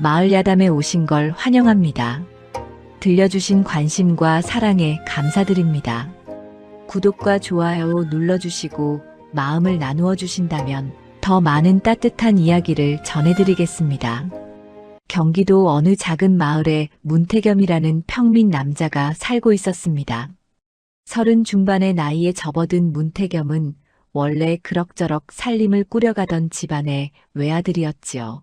마을 야담에 오신 걸 환영합니다. 들려주신 관심과 사랑에 감사드립니다. 구독과 좋아요 눌러주시고 마음을 나누어 주신다면 더 많은 따뜻한 이야기를 전해드리겠습니다. 경기도 어느 작은 마을에 문태겸이라는 평민 남자가 살고 있었습니다. 30 중반의 나이에 접어든 문태겸은 원래 그럭저럭 살림을 꾸려가던 집안의 외아들이었지요.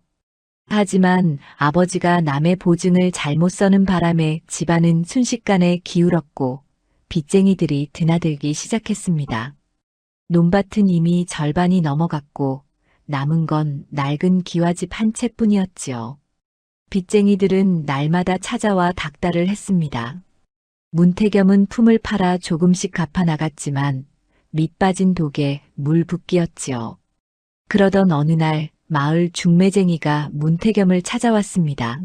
하지만 아버지가 남의 보증을 잘못 서는 바람에 집안은 순식간에 기울었고 빚쟁이들이 드나들기 시작했습니다. 논밭은 이미 절반이 넘어갔고 남은 건 낡은 기와집 한 채뿐이었지요. 빚쟁이들은 날마다 찾아와 닥달을 했습니다. 문태겸은 품을 팔아 조금씩 갚아 나갔지만 밑 빠진 독에 물 붓기였지요. 그러던 어느 날 마을 중매쟁이가 문태겸을 찾아왔습니다.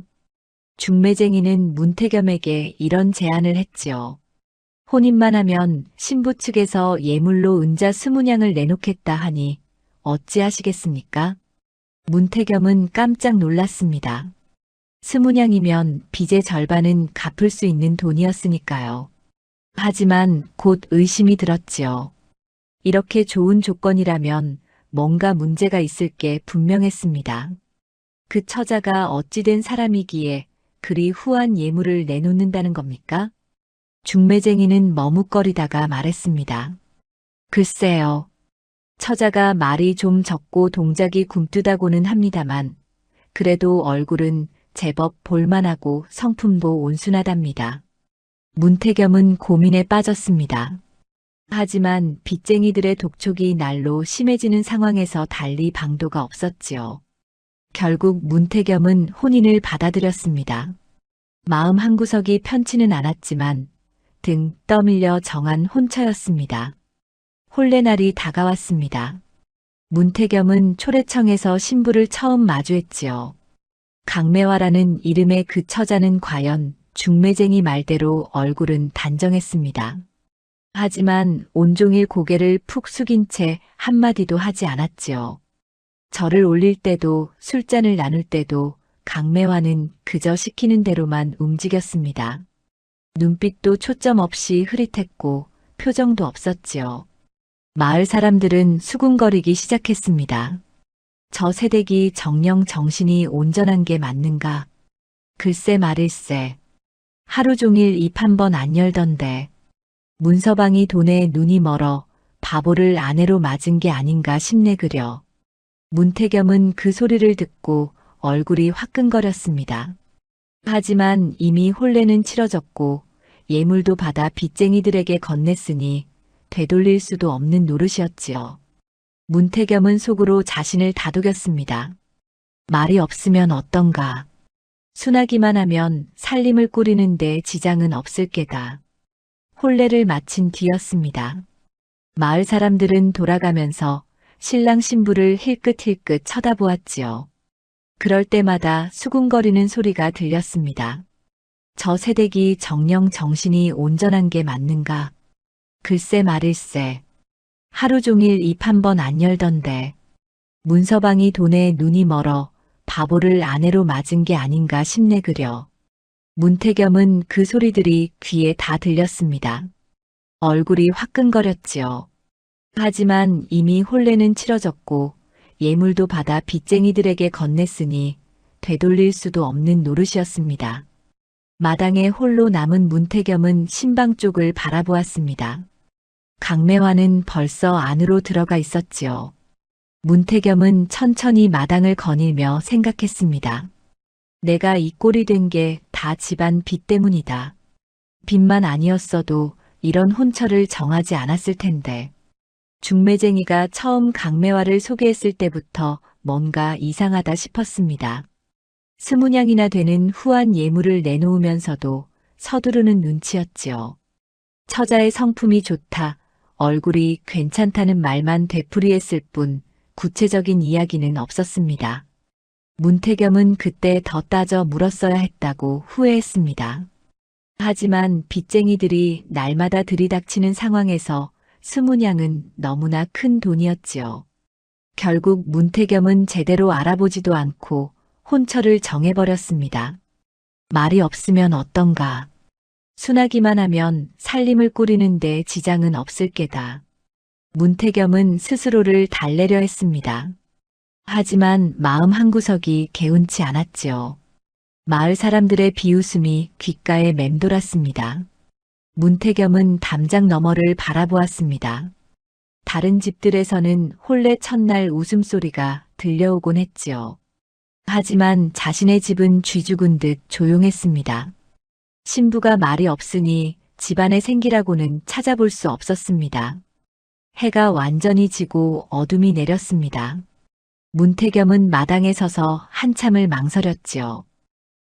중매쟁이는 문태겸에게 이런 제안을 했지요. 혼인만 하면 신부 측에서 예물로 은자 20냥을 내놓겠다 하니 어찌하시겠습니까? 문태겸은 깜짝 놀랐습니다. 20냥이면 빚의 절반은 갚을 수 있는 돈이었으니까요. 하지만 곧 의심이 들었지요. 이렇게 좋은 조건이라면 뭔가 문제가 있을 게 분명했습니다. 그 처자가 어찌된 사람이기에 그리 후한 예물을 내놓는다는 겁니까? 중매쟁이는 머뭇거리다가 말했습니다. 글쎄요. 처자가 말이 좀 적고 동작이 굼뜨다고는 합니다만 그래도 얼굴은 제법 볼만하고 성품도 온순하답니다. 문태겸은 고민에 빠졌습니다. 하지만 빚쟁이들의 독촉이 날로 심해지는 상황에서 달리 방도가 없었지요. 결국 문태겸은 혼인을 받아들였습니다. 마음 한구석이 편치는 않았지만 등 떠밀려 정한 혼처였습니다. 혼례날이 다가왔습니다. 문태겸은 초래청에서 신부를 처음 마주했지요. 강매화라는 이름의 그 처자는 과연 중매쟁이 말대로 얼굴은 단정했습니다. 하지만 온종일 고개를 푹 숙인 채 한마디도 하지 않았지요. 절을 올릴 때도 술잔을 나눌 때도 강매화는 그저 시키는 대로만 움직였습니다. 눈빛도 초점 없이 흐릿했고 표정도 없었지요. 마을 사람들은 수군거리기 시작했습니다. 저 새댁이 정령 정신이 온전한 게 맞는가? 글쎄 말일세. 하루 종일 입 한 번 안 열던데. 문서방이 돈에 눈이 멀어 바보를 아내로 맞은 게 아닌가 싶네 그려. 문태겸은 그 소리를 듣고 얼굴이 화끈거렸습니다. 하지만 이미 혼례는 치러졌고 예물도 받아 빚쟁이들에게 건넸으니 되돌릴 수도 없는 노릇이었지요. 문태겸은 속으로 자신을 다독였습니다. 말이 없으면 어떤가. 순하기만 하면 살림을 꾸리는데 지장은 없을 게다. 혼례를 마친 뒤였습니다. 마을 사람들은 돌아가면서 신랑 신부를 힐끗힐끗 쳐다보았지요. 그럴 때마다 수군거리는 소리가 들렸습니다. 저 새댁이 정령 정신이 온전한 게 맞는가? 글쎄 말일세. 하루 종일 입 한 번 안 열던데. 문서방이 돈에 눈이 멀어 바보를 아내로 맞은 게 아닌가 싶네 그려. 문태겸은 그 소리들이 귀에 다 들렸습니다. 얼굴이 화끈거렸지요. 하지만 이미 혼례는 치러졌고 예물도 받아 빚쟁이들에게 건넸으니 되돌릴 수도 없는 노릇이었습니다. 마당에 홀로 남은 문태겸은 신방 쪽을 바라보았습니다. 강매화는 벌써 안으로 들어가 있었지요. 문태겸은 천천히 마당을 거닐며 생각했습니다. 내가 이 꼴이 된 게 다 집안 빚 때문이다. 빚만 아니었어도 이런 혼처를 정하지 않았을 텐데. 중매쟁이가 처음 강매화를 소개했을 때부터 뭔가 이상하다 싶었습니다. 20냥이나 되는 후한 예물을 내놓으면서도 서두르는 눈치였지요. 처자의 성품이 좋다, 얼굴이 괜찮다는 말만 되풀이했을 뿐 구체적인 이야기는 없었습니다. 문태겸은 그때 더 따져 물었어야 했다고 후회했습니다. 하지만 빚쟁이들이 날마다 들이닥치는 상황에서 20냥은 너무나 큰 돈이었지요. 결국 문태겸은 제대로 알아보지도 않고 혼처를 정해버렸습니다. 말이 없으면 어떤가. 순하기만 하면 살림을 꾸리는데 지장은 없을 게다. 문태겸은 스스로를 달래려 했습니다. 하지만 마음 한구석이 개운치 않았지요. 마을 사람들의 비웃음이 귓가에 맴돌았습니다. 문태겸은 담장 너머를 바라보았습니다. 다른 집들에서는 혼례 첫날 웃음소리가 들려오곤 했지요. 하지만 자신의 집은 쥐 죽은 듯 조용했습니다. 신부가 말이 없으니 집안의 생기라고는 찾아볼 수 없었습니다. 해가 완전히 지고 어둠이 내렸습니다. 문태겸은 마당에 서서 한참을 망설였지요.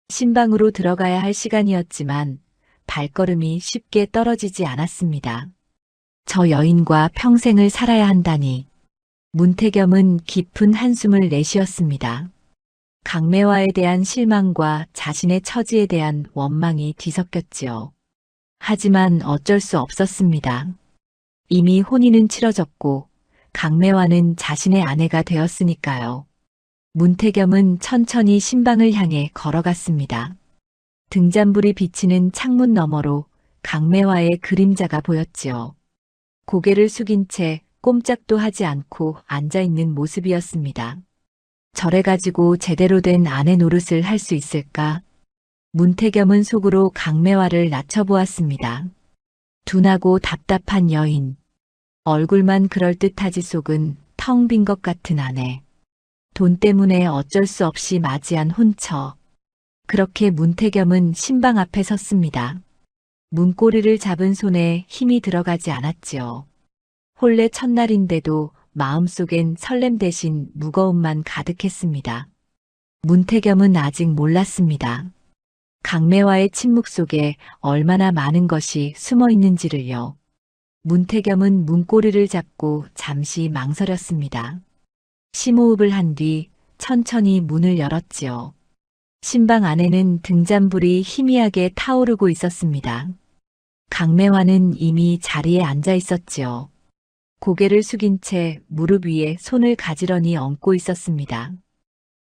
신방으로 들어가야 할 시간이었지만 발걸음이 쉽게 떨어지지 않았습니다. 저 여인과 평생을 살아야 한다니. 문태겸은 깊은 한숨을 내쉬었습니다. 강매화에 대한 실망과 자신의 처지에 대한 원망이 뒤섞였지요. 하지만 어쩔 수 없었습니다. 이미 혼인은 치러졌고 강매화는 자신의 아내가 되었으니까요. 문태겸은 천천히 신방을 향해 걸어갔습니다. 등잔불이 비치는 창문 너머로 강매화의 그림자가 보였지요. 고개를 숙인 채 꼼짝도 하지 않고 앉아있는 모습이었습니다. 저래 가지고 제대로 된 아내 노릇을 할 수 있을까? 문태겸은 속으로 강매화를 낮춰보았습니다. 둔하고 답답한 여인. 얼굴만 그럴듯하지 속은 텅 빈 것 같은 아내. 돈 때문에 어쩔 수 없이 맞이한 혼처. 그렇게 문태겸은 신방 앞에 섰습니다. 문고리를 잡은 손에 힘이 들어가지 않았지요. 혼례 첫날인데도 마음속엔 설렘 대신 무거움만 가득했습니다. 문태겸은 아직 몰랐습니다. 강매화의 침묵 속에 얼마나 많은 것이 숨어 있는지를요. 문태겸은 문고리를 잡고 잠시 망설였습니다. 심호흡을 한 뒤 천천히 문을 열었지요. 신방 안에는 등잔불이 희미하게 타오르고 있었습니다. 강매화는 이미 자리에 앉아 있었지요. 고개를 숙인 채 무릎 위에 손을 가지런히 얹고 있었습니다.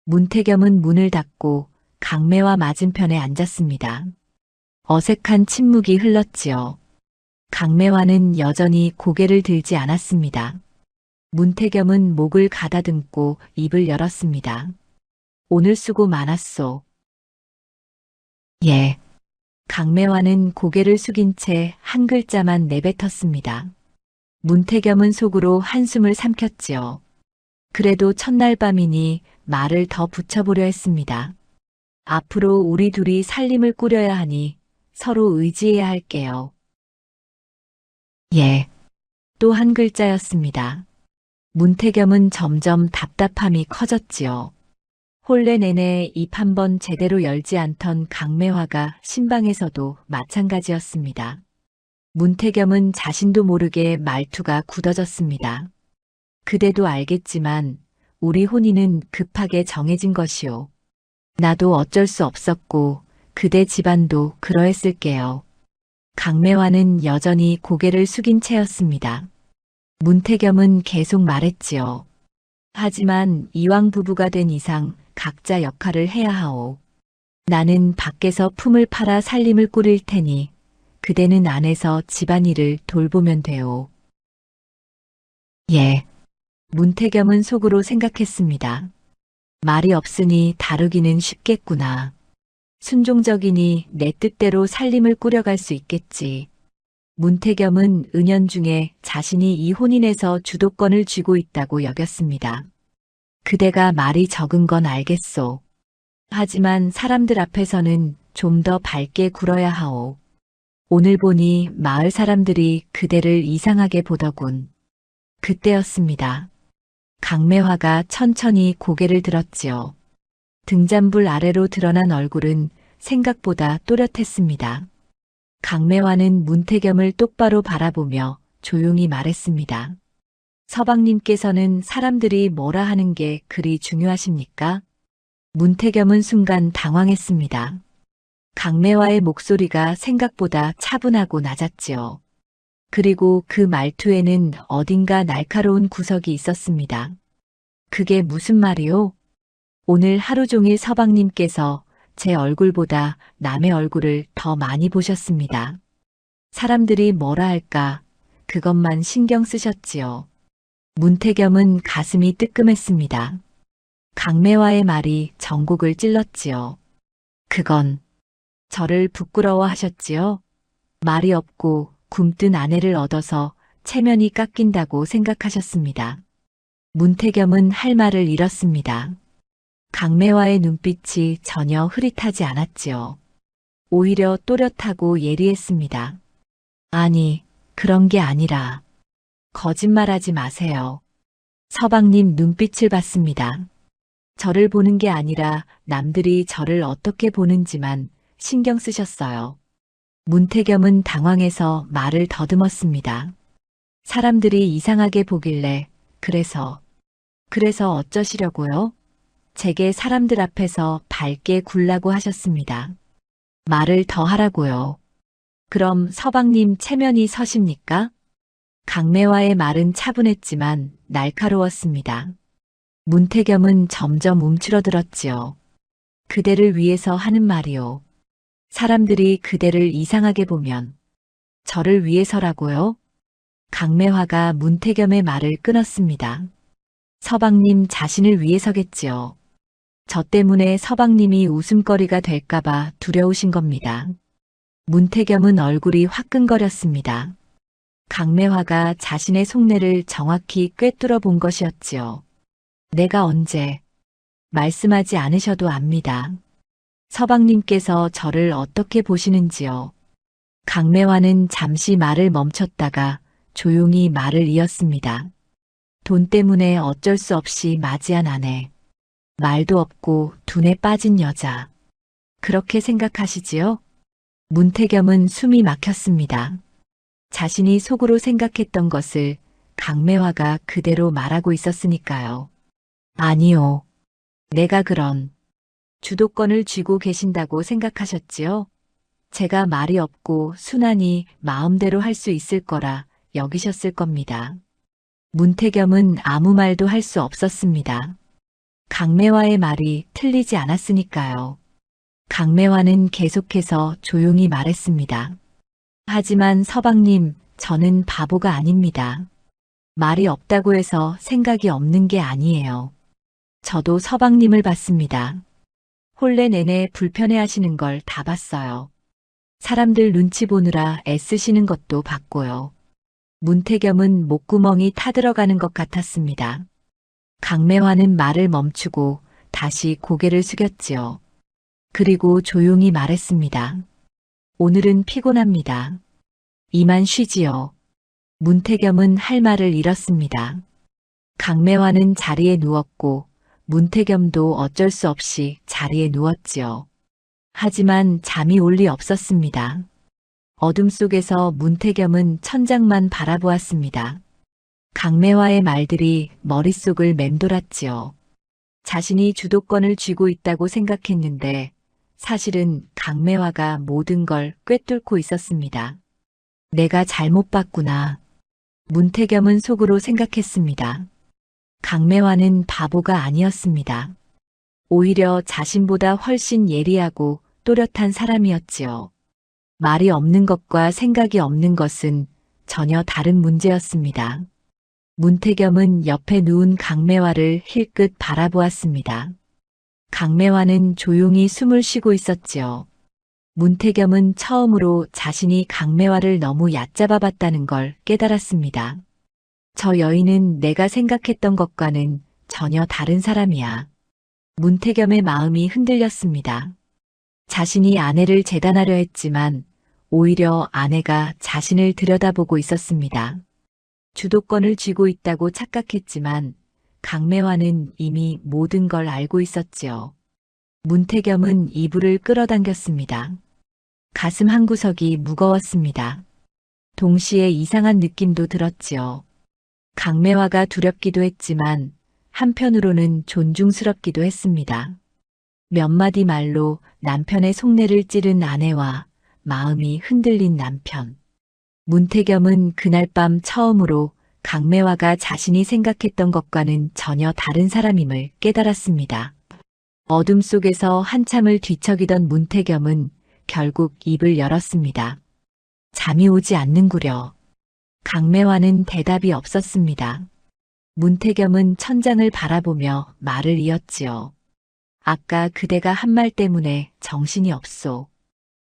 문태겸은 문을 닫고 강매화 맞은편에 앉았습니다. 어색한 침묵이 흘렀지요. 강매화는 여전히 고개를 들지 않았습니다. 문태겸은 목을 가다듬고 입을 열었습니다. 오늘 수고 많았소. 예. 강매화는 고개를 숙인 채 한 글자만 내뱉었습니다. 문태겸은 속으로 한숨을 삼켰지요. 그래도 첫날 밤이니 말을 더 붙여보려 했습니다. 앞으로 우리 둘이 살림을 꾸려야 하니 서로 의지해야 할게요. 예. 또 한 글자였습니다. 문태겸은 점점 답답함이 커졌지요. 혼례 내내 입 한 번 제대로 열지 않던 강매화가 신방에서도 마찬가지였습니다. 문태겸은 자신도 모르게 말투가 굳어졌습니다. 그대도 알겠지만 우리 혼인은 급하게 정해진 것이오. 나도 어쩔 수 없었고 그대 집안도 그러했을게요. 강매화는 여전히 고개를 숙인 채였습니다. 문태겸은 계속 말했지요. 하지만 이왕 부부가 된 이상 각자 역할을 해야 하오. 나는 밖에서 품을 팔아 살림을 꾸릴 테니 그대는 안에서 집안일을 돌보면 돼요. 예. 문태겸은 속으로 생각했습니다. 말이 없으니 다루기는 쉽겠구나. 순종적이니 내 뜻대로 살림을 꾸려갈 수 있겠지. 문태겸은 은연중에 자신이 이 혼인에서 주도권을 쥐고 있다고 여겼습니다. 그대가 말이 적은 건 알겠소. 하지만 사람들 앞에서는 좀 더 밝게 굴어야 하오. 오늘 보니 마을 사람들이 그대를 이상하게 보더군. 그때였습니다. 강매화가 천천히 고개를 들었지요. 등잔불 아래로 드러난 얼굴은 생각보다 또렷했습니다. 강매화는 문태겸을 똑바로 바라보며 조용히 말했습니다. 서방님께서는 사람들이 뭐라 하는 게 그리 중요하십니까? 문태겸은 순간 당황했습니다. 강매화의 목소리가 생각보다 차분하고 낮았지요. 그리고 그 말투에는 어딘가 날카로운 구석이 있었습니다. 그게 무슨 말이오? 오늘 하루 종일 서방님께서 제 얼굴보다 남의 얼굴을 더 많이 보셨습니다. 사람들이 뭐라 할까 그것만 신경 쓰셨지요. 문태겸은 가슴이 뜨끔했습니다. 강매화의 말이 전곡을 찔렀지요. 그건 저를 부끄러워하셨지요? 말이 없고 굼뜬 아내를 얻어서 체면이 깎인다고 생각하셨습니다. 문태겸은 할 말을 잃었습니다. 강매화의 눈빛이 전혀 흐릿하지 않았지요. 오히려 또렷하고 예리했습니다. 아니, 그런 게 아니라 거짓말하지 마세요. 서방님 눈빛을 봤습니다. 저를 보는 게 아니라 남들이 저를 어떻게 보는지만 신경 쓰셨어요. 문태겸은 당황해서 말을 더듬었습니다. 사람들이 이상하게 보길래 그래서 어쩌시려고요? 제게 사람들 앞에서 밝게 굴라고 하셨습니다. 말을 더 하라고요. 그럼 서방님 체면이 서십니까? 강매화의 말은 차분했지만 날카로웠습니다. 문태겸은 점점 움츠러들었지요. 그대를 위해서 하는 말이요. 사람들이 그대를 이상하게 보면 저를 위해서라고요? 강매화가 문태겸의 말을 끊었습니다. 서방님 자신을 위해서겠지요. 저 때문에 서방님이 웃음거리가 될까봐 두려우신 겁니다. 문태겸은 얼굴이 화끈거렸습니다. 강매화가 자신의 속내를 정확히 꿰뚫어 본 것이었지요. 내가 언제 말씀하지 않으셔도 압니다. 서방님께서 저를 어떻게 보시는지요. 강매화는 잠시 말을 멈췄다가 조용히 말을 이었습니다. 돈 때문에 어쩔 수 없이 맞이한 아내. 말도 없고 둔에 빠진 여자. 그렇게 생각하시지요? 문태겸은 숨이 막혔습니다. 자신이 속으로 생각했던 것을 강매화가 그대로 말하고 있었으니까요. 아니요. 내가 그런 주도권을 쥐고 계신다고 생각하셨지요? 제가 말이 없고 순하니 마음대로 할 수 있을 거라 여기셨을 겁니다. 문태겸은 아무 말도 할 수 없었습니다. 강매화의 말이 틀리지 않았으니까요. 강매화는 계속해서 조용히 말했습니다. 하지만 서방님, 저는 바보가 아닙니다. 말이 없다고 해서 생각이 없는 게 아니에요. 저도 서방님을 봤습니다. 혼례 내내 불편해하시는 걸 다 봤어요. 사람들 눈치 보느라 애쓰시는 것도 봤고요. 문태겸은 목구멍이 타들어가는 것 같았습니다. 강매화는 말을 멈추고 다시 고개를 숙였지요. 그리고 조용히 말했습니다. 오늘은 피곤합니다. 이만 쉬지요. 문태겸은 할 말을 잃었습니다. 강매화는 자리에 누웠고 문태겸도 어쩔 수 없이 자리에 누웠지요. 하지만 잠이 올 리 없었습니다. 어둠 속에서 문태겸은 천장만 바라보았습니다. 강매화의 말들이 머릿속을 맴돌았지요. 자신이 주도권을 쥐고 있다고 생각했는데 사실은 강매화가 모든 걸 꿰뚫고 있었습니다. 내가 잘못 봤구나. 문태겸은 속으로 생각했습니다. 강매화는 바보가 아니었습니다. 오히려 자신보다 훨씬 예리하고 또렷한 사람이었지요. 말이 없는 것과 생각이 없는 것은 전혀 다른 문제였습니다. 문태겸은 옆에 누운 강매화를 힐끗 바라보았습니다. 강매화는 조용히 숨을 쉬고 있었지요. 문태겸은 처음으로 자신이 강매화를 너무 얕잡아 봤다는 걸 깨달았습니다. 저 여인은 내가 생각했던 것과는 전혀 다른 사람이야. 문태겸의 마음이 흔들렸습니다. 자신이 아내를 재단하려 했지만 오히려 아내가 자신을 들여다보고 있었습니다. 주도권을 쥐고 있다고 착각했지만 강매화는 이미 모든 걸 알고 있었지요. 문태겸은 이불을 끌어당겼습니다. 가슴 한구석이 무거웠습니다. 동시에 이상한 느낌도 들었지요. 강매화가 두렵기도 했지만 한편으로는 존중스럽기도 했습니다. 몇 마디 말로 남편의 속내를 찌른 아내와 마음이 흔들린 남편. 문태겸은 그날 밤 처음으로 강매화가 자신이 생각했던 것과는 전혀 다른 사람임을 깨달았습니다. 어둠 속에서 한참을 뒤척이던 문태겸은 결국 입을 열었습니다. 잠이 오지 않는구려. 강매화는 대답이 없었습니다. 문태겸은 천장을 바라보며 말을 이었지요. 아까 그대가 한 말 때문에 정신이 없소.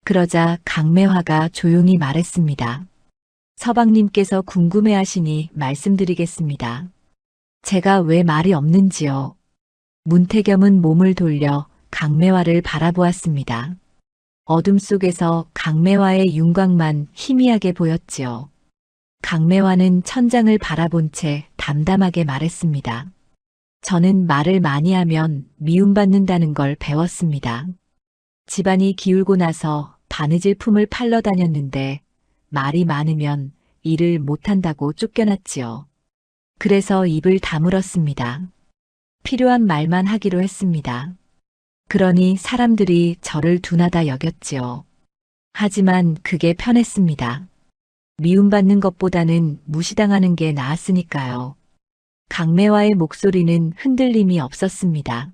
그러자 강매화가 조용히 말했습니다. 서방님께서 궁금해하시니 말씀드리겠습니다. 제가 왜 말이 없는지요. 문태겸은 몸을 돌려 강매화를 바라보았습니다. 어둠 속에서 강매화의 윤곽만 희미하게 보였지요. 강매화는 천장을 바라본 채 담담하게 말했습니다. 저는 말을 많이 하면 미움받는다는 걸 배웠습니다. 집안이 기울고 나서 바느질 품을 팔러 다녔는데 말이 많으면 일을 못한다고 쫓겨났지요. 그래서 입을 다물었습니다. 필요한 말만 하기로 했습니다. 그러니 사람들이 저를 둔하다 여겼지요. 하지만 그게 편했습니다. 미움받는 것보다는 무시당하는 게 나았으니까요. 강매화의 목소리는 흔들림이 없었습니다.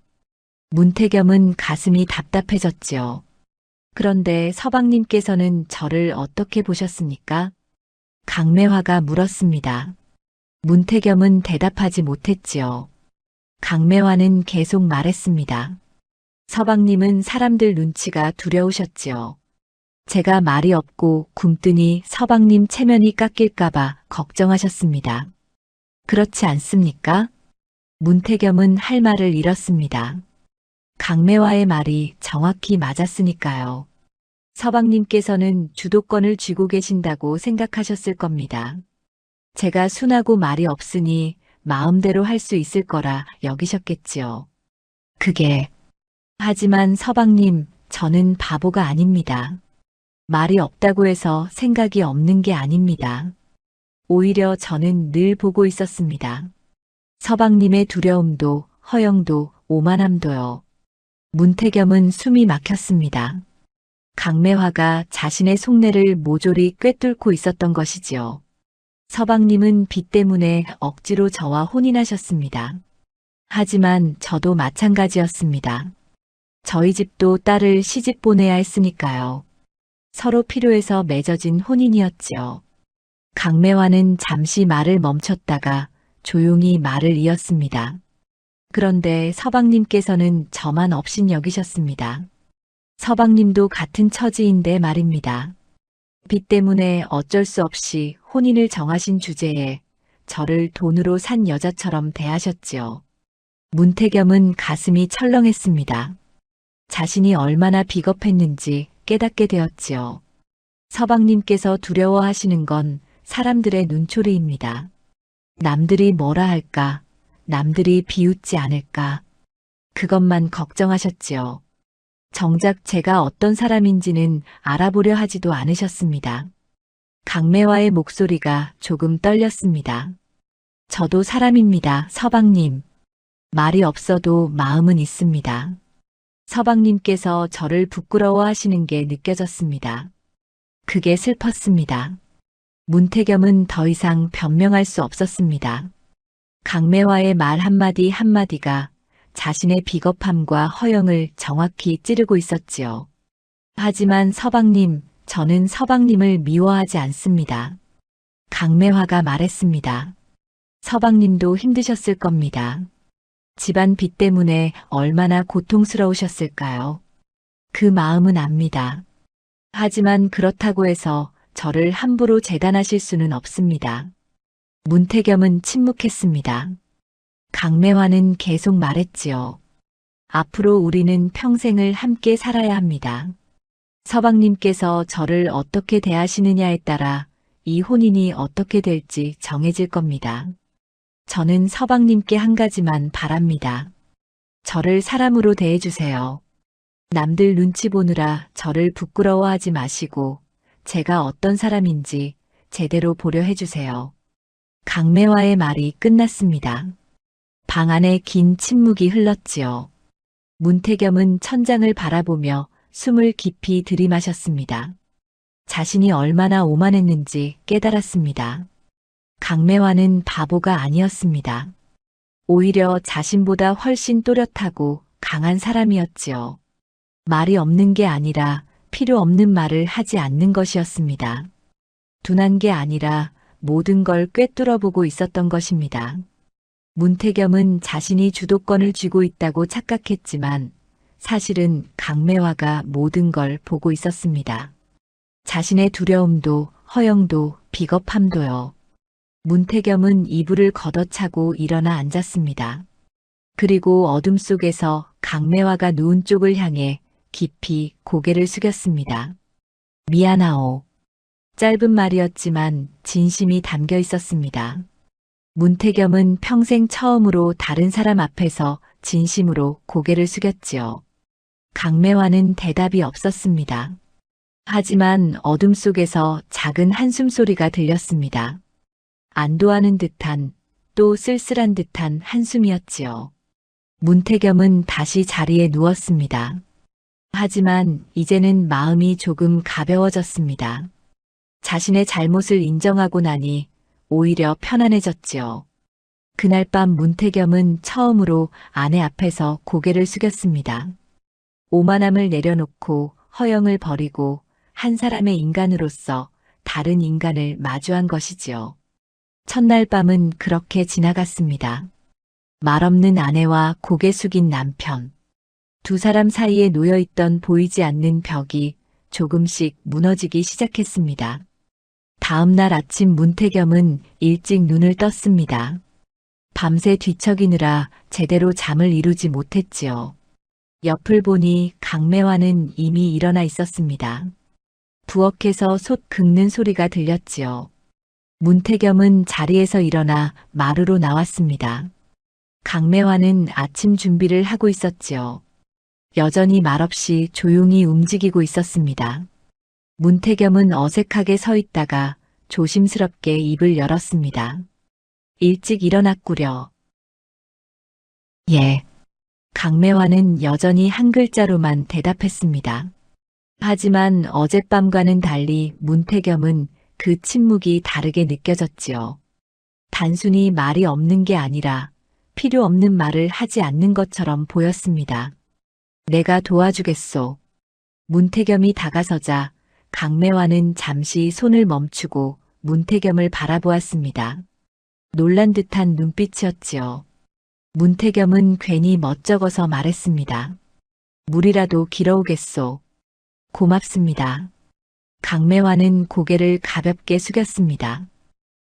문태겸은 가슴이 답답해졌지요. 그런데 서방님께서는 저를 어떻게 보셨습니까? 강매화가 물었습니다. 문태겸은 대답하지 못했지요. 강매화는 계속 말했습니다. 서방님은 사람들 눈치가 두려우셨지요. 제가 말이 없고 굼뜨니 서방님 체면이 깎일까봐 걱정하셨습니다. 그렇지 않습니까? 문태겸은 할 말을 잃었습니다. 강매화의 말이 정확히 맞았으니까요. 서방님께서는 주도권을 쥐고 계신다고 생각하셨을 겁니다. 제가 순하고 말이 없으니 마음대로 할 수 있을 거라 여기셨겠지요. 하지만 서방님, 저는 바보가 아닙니다. 말이 없다고 해서 생각이 없는 게 아닙니다. 오히려 저는 늘 보고 있었습니다. 서방님의 두려움도, 허영도, 오만함도요. 문태겸은 숨이 막혔습니다. 강매화가 자신의 속내를 모조리 꿰뚫고 있었던 것이지요. 서방님은 빚 때문에 억지로 저와 혼인하셨습니다. 하지만 저도 마찬가지였습니다. 저희 집도 딸을 시집 보내야 했으니까요. 서로 필요해서 맺어진 혼인이었지요. 강매화는 잠시 말을 멈췄다가 조용히 말을 이었습니다. 그런데 서방님께서는 저만 업신 여기셨습니다. 서방님도 같은 처지인데 말입니다. 빚 때문에 어쩔 수 없이 혼인을 정하신 주제에 저를 돈으로 산 여자처럼 대하셨지요. 문태겸은 가슴이 철렁했습니다. 자신이 얼마나 비겁했는지 깨닫게 되었지요. 서방님께서 두려워하시는 건 사람들의 눈초리입니다. 남들이 뭐라 할까, 남들이 비웃지 않을까, 그것만 걱정하셨지요. 정작 제가 어떤 사람인지는 알아보려 하지도 않으셨습니다. 강매화의 목소리가 조금 떨렸습니다. 저도 사람입니다, 서방님. 말이 없어도 마음은 있습니다. 서방님께서 저를 부끄러워하시는 게 느껴졌습니다. 그게 슬펐습니다. 문태겸은 더 이상 변명할 수 없었습니다. 강매화의 말 한마디 한마디가 자신의 비겁함과 허영을 정확히 찌르고 있었지요. 하지만 서방님, 저는 서방님을 미워하지 않습니다. 강매화가 말했습니다. 서방님도 힘드셨을 겁니다. 집안 빚 때문에 얼마나 고통스러우셨을까요? 그 마음은 압니다. 하지만 그렇다고 해서 저를 함부로 재단하실 수는 없습니다. 문태겸은 침묵했습니다. 강매화는 계속 말했지요. 앞으로 우리는 평생을 함께 살아야 합니다. 서방님께서 저를 어떻게 대하시느냐에 따라 이 혼인이 어떻게 될지 정해질 겁니다. 저는 서방님께 한 가지만 바랍니다. 저를 사람으로 대해주세요. 남들 눈치 보느라 저를 부끄러워하지 마시고 제가 어떤 사람인지 제대로 보려 해주세요. 강매화의 말이 끝났습니다. 방 안에 긴 침묵이 흘렀지요. 문태겸은 천장을 바라보며 숨을 깊이 들이마셨습니다. 자신이 얼마나 오만했는지 깨달았습니다. 강매화는 바보가 아니었습니다. 오히려 자신보다 훨씬 또렷하고 강한 사람이었지요. 말이 없는 게 아니라 필요 없는 말을 하지 않는 것이었습니다. 둔한 게 아니라 모든 걸 꿰뚫어보고 있었던 것입니다. 문태겸은 자신이 주도권을 쥐고 있다고 착각했지만 사실은 강매화가 모든 걸 보고 있었습니다. 자신의 두려움도 허영도 비겁함도요. 문태겸은 이불을 걷어차고 일어나 앉았습니다. 그리고 어둠 속에서 강매화가 누운 쪽을 향해 깊이 고개를 숙였습니다. 미안하오. 짧은 말이었지만 진심이 담겨 있었습니다. 문태겸은 평생 처음으로 다른 사람 앞에서 진심으로 고개를 숙였지요. 강매화는 대답이 없었습니다. 하지만 어둠 속에서 작은 한숨 소리가 들렸습니다. 안도하는 듯한 또 쓸쓸한 듯한 한숨이었지요. 문태겸은 다시 자리에 누웠습니다. 하지만 이제는 마음이 조금 가벼워졌습니다. 자신의 잘못을 인정하고 나니 오히려 편안해졌지요. 그날 밤 문태겸은 처음으로 아내 앞에서 고개를 숙였습니다. 오만함을 내려놓고 허영을 버리고 한 사람의 인간으로서 다른 인간을 마주한 것이지요. 첫날 밤은 그렇게 지나갔습니다. 말없는 아내와 고개 숙인 남편. 두 사람 사이에 놓여있던 보이지 않는 벽이 조금씩 무너지기 시작했습니다. 다음 날 아침 문태겸은 일찍 눈을 떴습니다. 밤새 뒤척이느라 제대로 잠을 이루지 못했지요. 옆을 보니 강매화는 이미 일어나 있었습니다. 부엌에서 솥 긁는 소리가 들렸지요. 문태겸은 자리에서 일어나 마루로 나왔습니다. 강매화는 아침 준비를 하고 있었지요. 여전히 말없이 조용히 움직이고 있었습니다. 문태겸은 어색하게 서 있다가 조심스럽게 입을 열었습니다. 일찍 일어났구려. 예. 강매화는 여전히 한 글자로만 대답했습니다. 하지만 어젯밤과는 달리 문태겸은 그 침묵이 다르게 느껴졌지요. 단순히 말이 없는 게 아니라 필요 없는 말을 하지 않는 것처럼 보였습니다. 내가 도와주겠소. 문태겸이 다가서자 강매화는 잠시 손을 멈추고 문태겸을 바라보았습니다. 놀란 듯한 눈빛이었지요. 문태겸은 괜히 멋쩍어서 말했습니다. 물이라도 길어오겠소. 고맙습니다. 강매화는 고개를 가볍게 숙였습니다.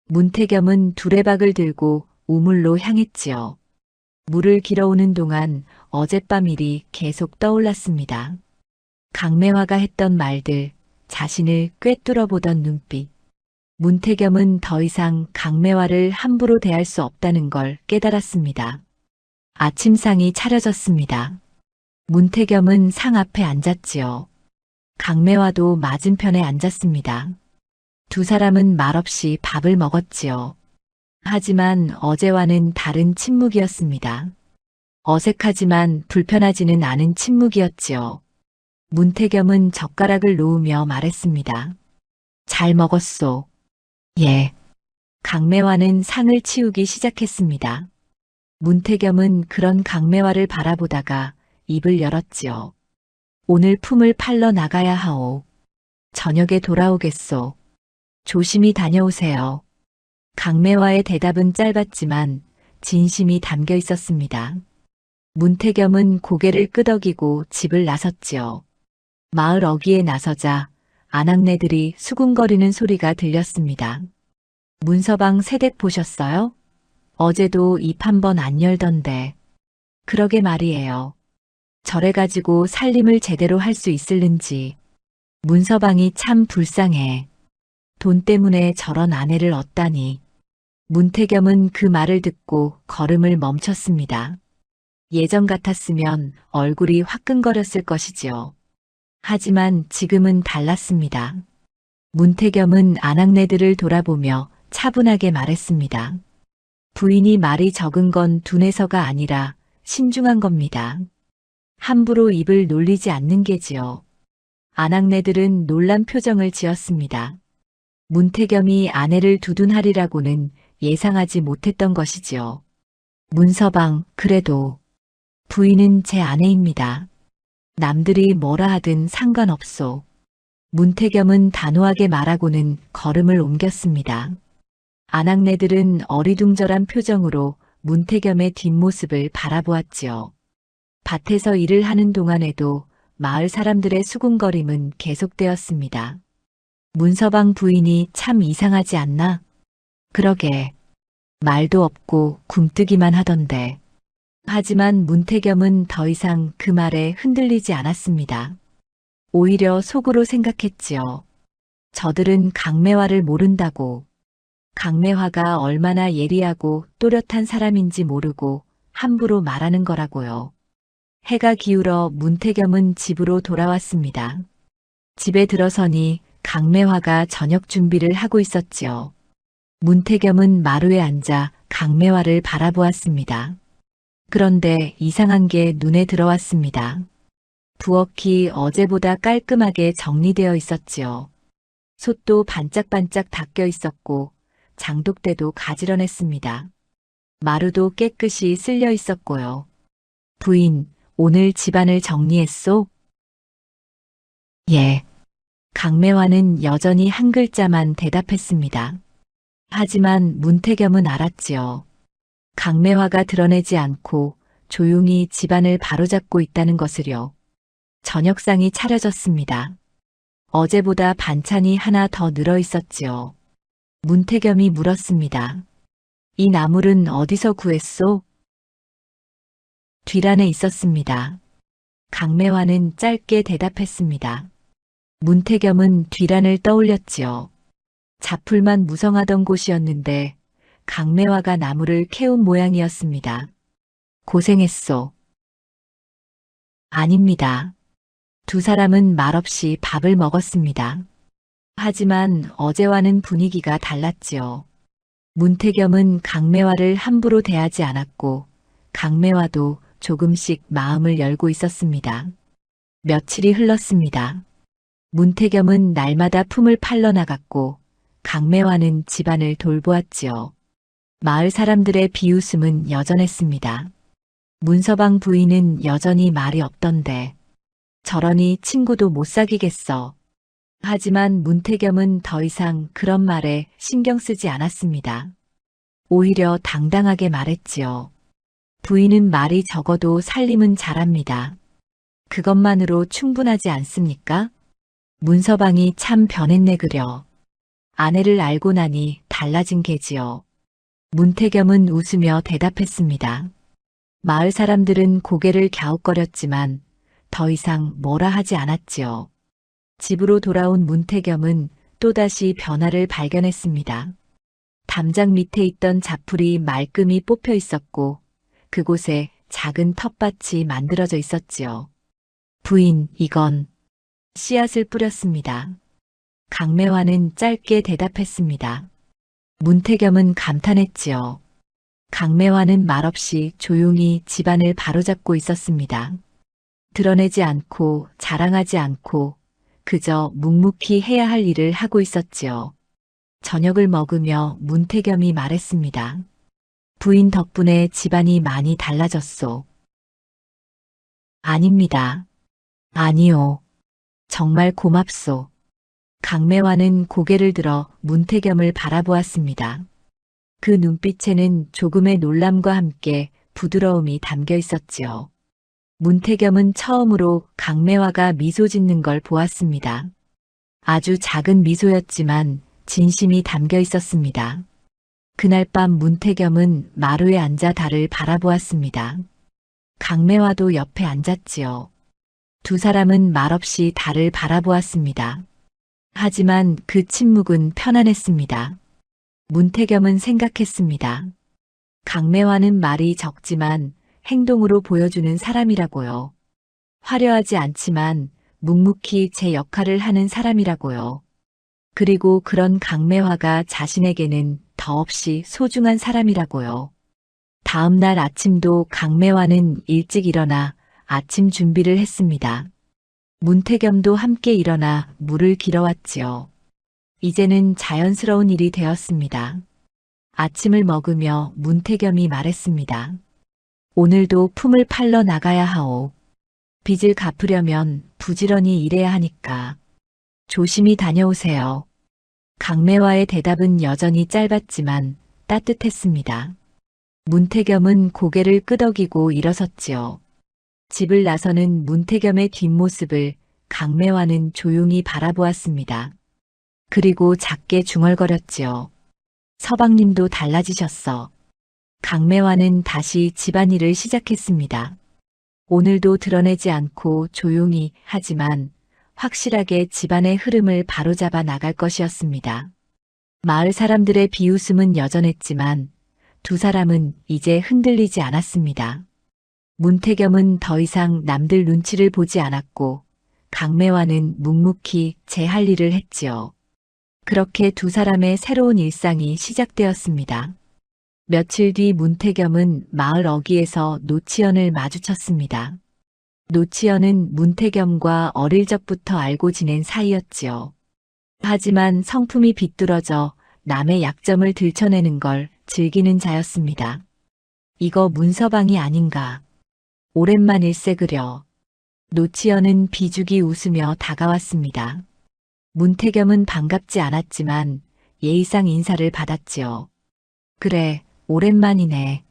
문태겸은 두레박을 들고 우물로 향했지요. 물을 길어오는 동안 어젯밤 일이 계속 떠올랐습니다. 강매화가 했던 말들, 자신을 꿰뚫어보던 눈빛. 문태겸은 더 이상 강매화를 함부로 대할 수 없다는 걸 깨달았습니다. 아침상이 차려졌습니다. 문태겸은 상 앞에 앉았지요. 강매화도 맞은편에 앉았습니다. 두 사람은 말없이 밥을 먹었지요. 하지만 어제와는 다른 침묵이었습니다. 어색하지만 불편하지는 않은 침묵이었지요. 문태겸은 젓가락을 놓으며 말했습니다. 잘 먹었소. 예. 강매화는 상을 치우기 시작했습니다. 문태겸은 그런 강매화를 바라보다가 입을 열었지요. 오늘 품을 팔러 나가야 하오. 저녁에 돌아오겠소. 조심히 다녀오세요. 강매화의 대답은 짧았지만 진심이 담겨 있었습니다. 문태겸은 고개를 끄덕이고 집을 나섰지요. 마을 어귀에 나서자 아낙네들이 수군거리는 소리가 들렸습니다. 문서방 새댁 보셨어요? 어제도 입 한 번 안 열던데. 그러게 말이에요. 저래가지고 살림을 제대로 할 수 있을는지. 문서방이 참 불쌍해. 돈 때문에 저런 아내를 얻다니. 문태겸은 그 말을 듣고 걸음을 멈췄습니다. 예전 같았으면 얼굴이 화끈거렸을 것이지요. 하지만 지금은 달랐습니다. 문태겸은 아낙네들을 돌아보며 차분하게 말했습니다. 부인이 말이 적은 건 둔해서가 아니라 신중한 겁니다. 함부로 입을 놀리지 않는 게지요. 아낙네들은 놀란 표정을 지었습니다. 문태겸이 아내를 두둔하리라고는 예상하지 못했던 것이지요. 문서방, 그래도 부인은 제 아내입니다. 남들이 뭐라 하든 상관없소. 문태겸은 단호하게 말하고는 걸음을 옮겼습니다. 아낙네들은 어리둥절한 표정으로 문태겸의 뒷모습을 바라보았지요. 밭에서 일을 하는 동안에도 마을 사람들의 수군거림은 계속되었습니다. 문서방 부인이 참 이상하지 않나? 그러게. 말도 없고 굼뜨기만 하던데. 하지만 문태겸은 더 이상 그 말에 흔들리지 않았습니다. 오히려 속으로 생각했지요. 저들은 강매화를 모른다고. 강매화가 얼마나 예리하고 또렷한 사람인지 모르고 함부로 말하는 거라고요. 해가 기울어 문태겸은 집으로 돌아왔습니다. 집에 들어서니 강매화가 저녁 준비를 하고 있었지요. 문태겸은 마루에 앉아 강매화를 바라보았습니다. 그런데 이상한 게 눈에 들어왔습니다. 부엌이 어제보다 깔끔하게 정리되어 있었지요. 솥도 반짝반짝 닦여 있었고 장독대도 가지런했습니다. 마루도 깨끗이 쓸려 있었고요. 부인, 오늘 집안을 정리했소? 예. 강매화는 여전히 한 글자만 대답했습니다. 하지만 문태겸은 알았지요. 강매화가 드러내지 않고 조용히 집안을 바로잡고 있다는 것을요. 저녁상이 차려졌습니다. 어제보다 반찬이 하나 더 늘어 있었지요. 문태겸이 물었습니다. 이 나물은 어디서 구했소? 뒤란에 있었습니다. 강매화는 짧게 대답했습니다. 문태겸은 뒤란을 떠올렸지요. 자풀만 무성하던 곳이었는데 강매화가 나무를 캐온 모양이었습니다. 고생했소. 아닙니다. 두 사람은 말없이 밥을 먹었습니다. 하지만 어제와는 분위기가 달랐지요. 문태겸은 강매화를 함부로 대하지 않았고 강매화도 조금씩 마음을 열고 있었습니다. 며칠이 흘렀습니다. 문태겸은 날마다 품을 팔러 나갔고 강매화는 집안을 돌보았지요. 마을 사람들의 비웃음은 여전했습니다. 문서방 부인은 여전히 말이 없던데 저러니 친구도 못 사귀겠어. 하지만 문태겸은 더 이상 그런 말에 신경 쓰지 않았습니다. 오히려 당당하게 말했지요. 부인은 말이 적어도 살림은 잘합니다. 그것만으로 충분하지 않습니까? 문서방이 참 변했네 그려. 아내를 알고 나니 달라진 게지요. 문태겸은 웃으며 대답했습니다. 마을 사람들은 고개를 갸웃거렸지만 더 이상 뭐라 하지 않았지요. 집으로 돌아온 문태겸은 또다시 변화를 발견했습니다. 담장 밑에 있던 자풀이 말끔히 뽑혀 있었고 그곳에 작은 텃밭이 만들어져 있었지요. 부인, 이건 씨앗을 뿌렸습니다. 강매화는 짧게 대답했습니다. 문태겸은 감탄했지요. 강매화는 말없이 조용히 집안을 바로잡고 있었습니다. 드러내지 않고 자랑하지 않고 그저 묵묵히 해야 할 일을 하고 있었지요. 저녁을 먹으며 문태겸이 말했습니다. 부인 덕분에 집안이 많이 달라졌소. 아닙니다. 아니요. 정말 고맙소. 강매화는 고개를 들어 문태겸을 바라보았습니다. 그 눈빛에는 조금의 놀람과 함께 부드러움이 담겨 있었지요. 문태겸은 처음으로 강매화가 미소 짓는 걸 보았습니다. 아주 작은 미소였지만 진심이 담겨 있었습니다. 그날 밤 문태겸은 마루에 앉아 달을 바라보았습니다. 강매화도 옆에 앉았지요. 두 사람은 말없이 달을 바라보았습니다. 하지만 그 침묵은 편안했습니다. 문태겸은 생각했습니다. 강매화는 말이 적지만 행동으로 보여주는 사람이라고요. 화려하지 않지만 묵묵히 제 역할을 하는 사람이라고요. 그리고 그런 강매화가 자신에게는 더없이 소중한 사람이라고요. 다음 날 아침도 강매화는 일찍 일어나 아침 준비를 했습니다. 문태겸도 함께 일어나 물을 길어왔지요. 이제는 자연스러운 일이 되었습니다. 아침을 먹으며 문태겸이 말했습니다. 오늘도 품을 팔러 나가야 하오. 빚을 갚으려면 부지런히 일해야 하니까 조심히 다녀오세요. 강매화의 대답은 여전히 짧았지만 따뜻했습니다. 문태겸은 고개를 끄덕이고 일어섰지요. 집을 나서는 문태겸의 뒷모습을 강매화는 조용히 바라보았습니다. 그리고 작게 중얼거렸지요. 서방님도 달라지셨어. 강매화는 다시 집안일을 시작했습니다. 오늘도 드러내지 않고 조용히 하지만 확실하게 집안의 흐름을 바로잡아 나갈 것이었습니다. 마을 사람들의 비웃음은 여전했지만 두 사람은 이제 흔들리지 않았습니다. 문태겸은 더 이상 남들 눈치를 보지 않았고 강매화는 묵묵히 제 할 일을 했지요. 그렇게 두 사람의 새로운 일상이 시작되었습니다. 며칠 뒤 문태겸은 마을 어귀에서 노치연을 마주쳤습니다. 노치연은 문태겸과 어릴 적부터 알고 지낸 사이였지요. 하지만 성품이 비뚤어져 남의 약점을 들춰내는 걸 즐기는 자였습니다. 이거 문서방이 아닌가. 오랜만일세 그려. 노치연은 비죽이 웃으며 다가왔습니다. 문태겸은 반갑지 않았지만 예의상 인사를 받았지요. 그래, 오랜만이네.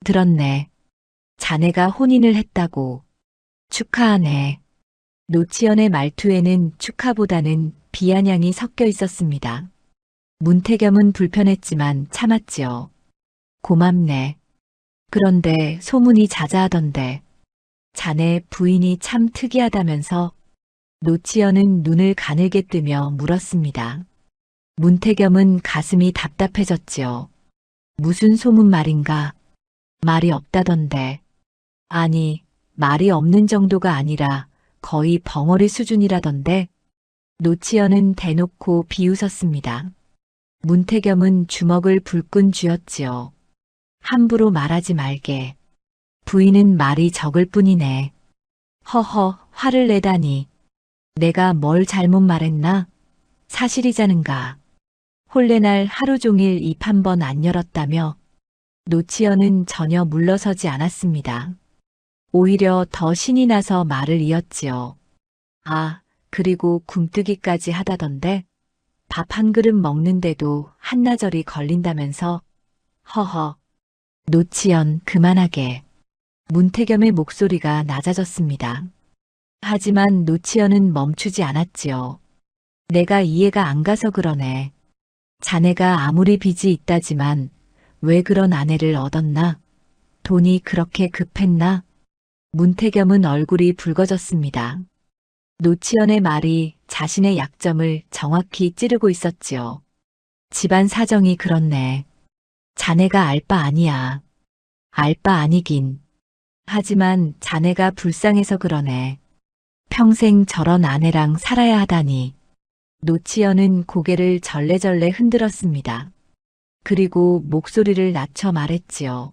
들었네. 자네가 혼인을 했다고. 축하하네. 노치연의 말투에는 축하보다는 비아냥이 섞여 있었습니다. 문태겸은 불편했지만 참았지요. 고맙네. 그런데 소문이 자자하던데. 자네 부인이 참 특이하다면서? 노치연은 눈을 가늘게 뜨며 물었습니다. 문태겸은 가슴이 답답해졌지요. 무슨 소문 말인가? 말이 없다던데. 아니, 말이 없는 정도가 아니라 거의 벙어리 수준이라던데. 노치연은 대놓고 비웃었습니다. 문태겸은 주먹을 불끈 쥐었지요. 함부로 말하지 말게. 부인은 말이 적을 뿐이네. 허허, 화를 내다니. 내가 뭘 잘못 말했나? 사실이자는가. 혼례날 하루 종일 입 한 번 안 열었다며. 노치연은 전혀 물러서지 않았습니다. 오히려 더 신이 나서 말을 이었지요. 아, 그리고 굼뜨기까지 하다던데. 밥 한 그릇 먹는데도 한나절이 걸린다면서. 허허. 노치연, 그만하게. 문태겸의 목소리가 낮아졌습니다. 하지만 노치연은 멈추지 않았지요. 내가 이해가 안 가서 그러네. 자네가 아무리 빚이 있다지만 왜 그런 아내를 얻었나? 돈이 그렇게 급했나? 문태겸은 얼굴이 붉어졌습니다. 노치연의 말이 자신의 약점을 정확히 찌르고 있었지요. 집안 사정이 그렇네. 자네가 알 바 아니야. 알 바 아니긴. 하지만 자네가 불쌍해서 그러네. 평생 저런 아내랑 살아야 하다니. 노치연은 고개를 절레절레 흔들었습니다. 그리고 목소리를 낮춰 말했지요.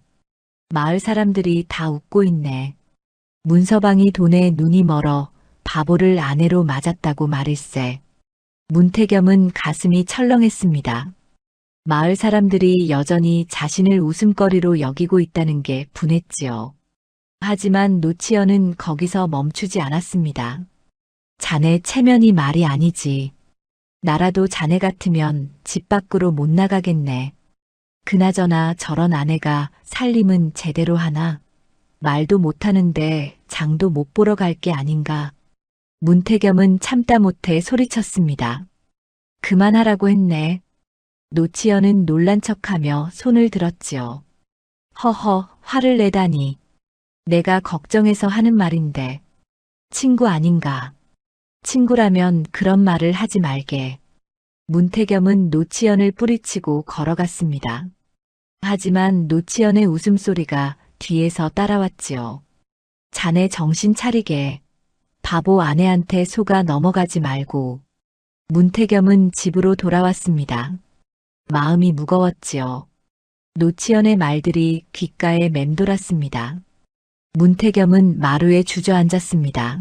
마을 사람들이 다 웃고 있네. 문서방이 돈에 눈이 멀어 바보를 아내로 맞았다고 말일세. 문태겸은 가슴이 철렁했습니다. 마을 사람들이 여전히 자신을 웃음거리로 여기고 있다는 게 분했지요. 하지만 노치연은 거기서 멈추지 않았습니다. 자네 체면이 말이 아니지. 나라도 자네 같으면 집 밖으로 못 나가겠네. 그나저나 저런 아내가 살림은 제대로 하나? 말도 못하는데 장도 못 보러 갈 게 아닌가. 문태겸은 참다 못해 소리쳤습니다. 그만하라고 했네. 노치연은 놀란 척하며 손을 들었지요. 허허, 화를 내다니. 내가 걱정해서 하는 말인데. 친구 아닌가. 친구라면 그런 말을 하지 말게. 문태겸은 노치연을 뿌리치고 걸어갔습니다. 하지만 노치연의 웃음소리가 뒤에서 따라왔지요. 자네 정신 차리게. 바보 아내한테 속아 넘어가지 말고. 문태겸은 집으로 돌아왔습니다. 마음이 무거웠지요. 노치연의 말들이 귓가에 맴돌았습니다. 문태겸은 마루에 주저앉았습니다.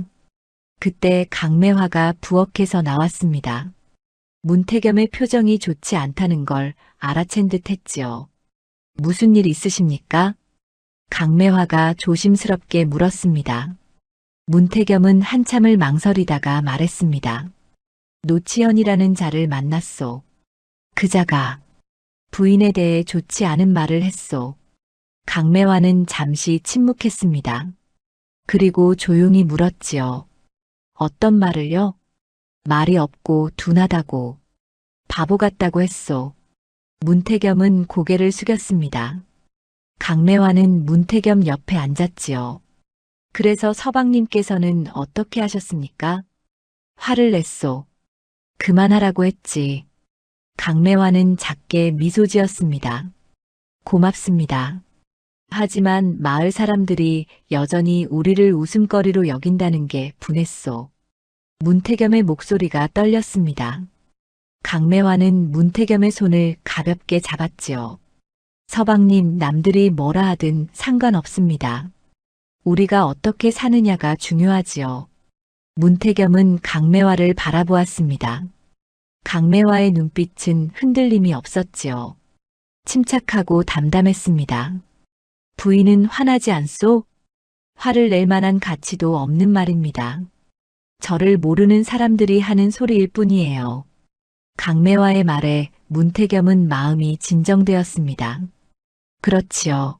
그때 강매화가 부엌에서 나왔습니다. 문태겸의 표정이 좋지 않다는 걸 알아챈 듯 했지요. 무슨 일 있으십니까? 강매화가 조심스럽게 물었습니다. 문태겸은 한참을 망설이다가 말했습니다. 노치현이라는 자를 만났소. 그 자가 부인에 대해 좋지 않은 말을 했소. 강매화는 잠시 침묵했습니다. 그리고 조용히 물었지요. 어떤 말을요? 말이 없고 둔하다고. 바보 같다고 했소. 문태겸은 고개를 숙였습니다. 강매화는 문태겸 옆에 앉았지요. 그래서 서방님께서는 어떻게 하셨습니까? 화를 냈소. 그만하라고 했지. 강매화는 작게 미소 지었습니다. 고맙습니다. 하지만 마을 사람들이 여전히 우리를 웃음거리로 여긴다는 게 분했소. 문태겸의 목소리가 떨렸습니다. 강매화는 문태겸의 손을 가볍게 잡았지요. 서방님, 남들이 뭐라 하든 상관없습니다. 우리가 어떻게 사느냐가 중요하지요. 문태겸은 강매화를 바라보았습니다. 강매화의 눈빛은 흔들림이 없었지요. 침착하고 담담했습니다. 부인은 화나지 않소? 화를 낼 만한 가치도 없는 말입니다. 저를 모르는 사람들이 하는 소리일 뿐이에요. 강매화의 말에 문태겸은 마음이 진정되었습니다. 그렇지요.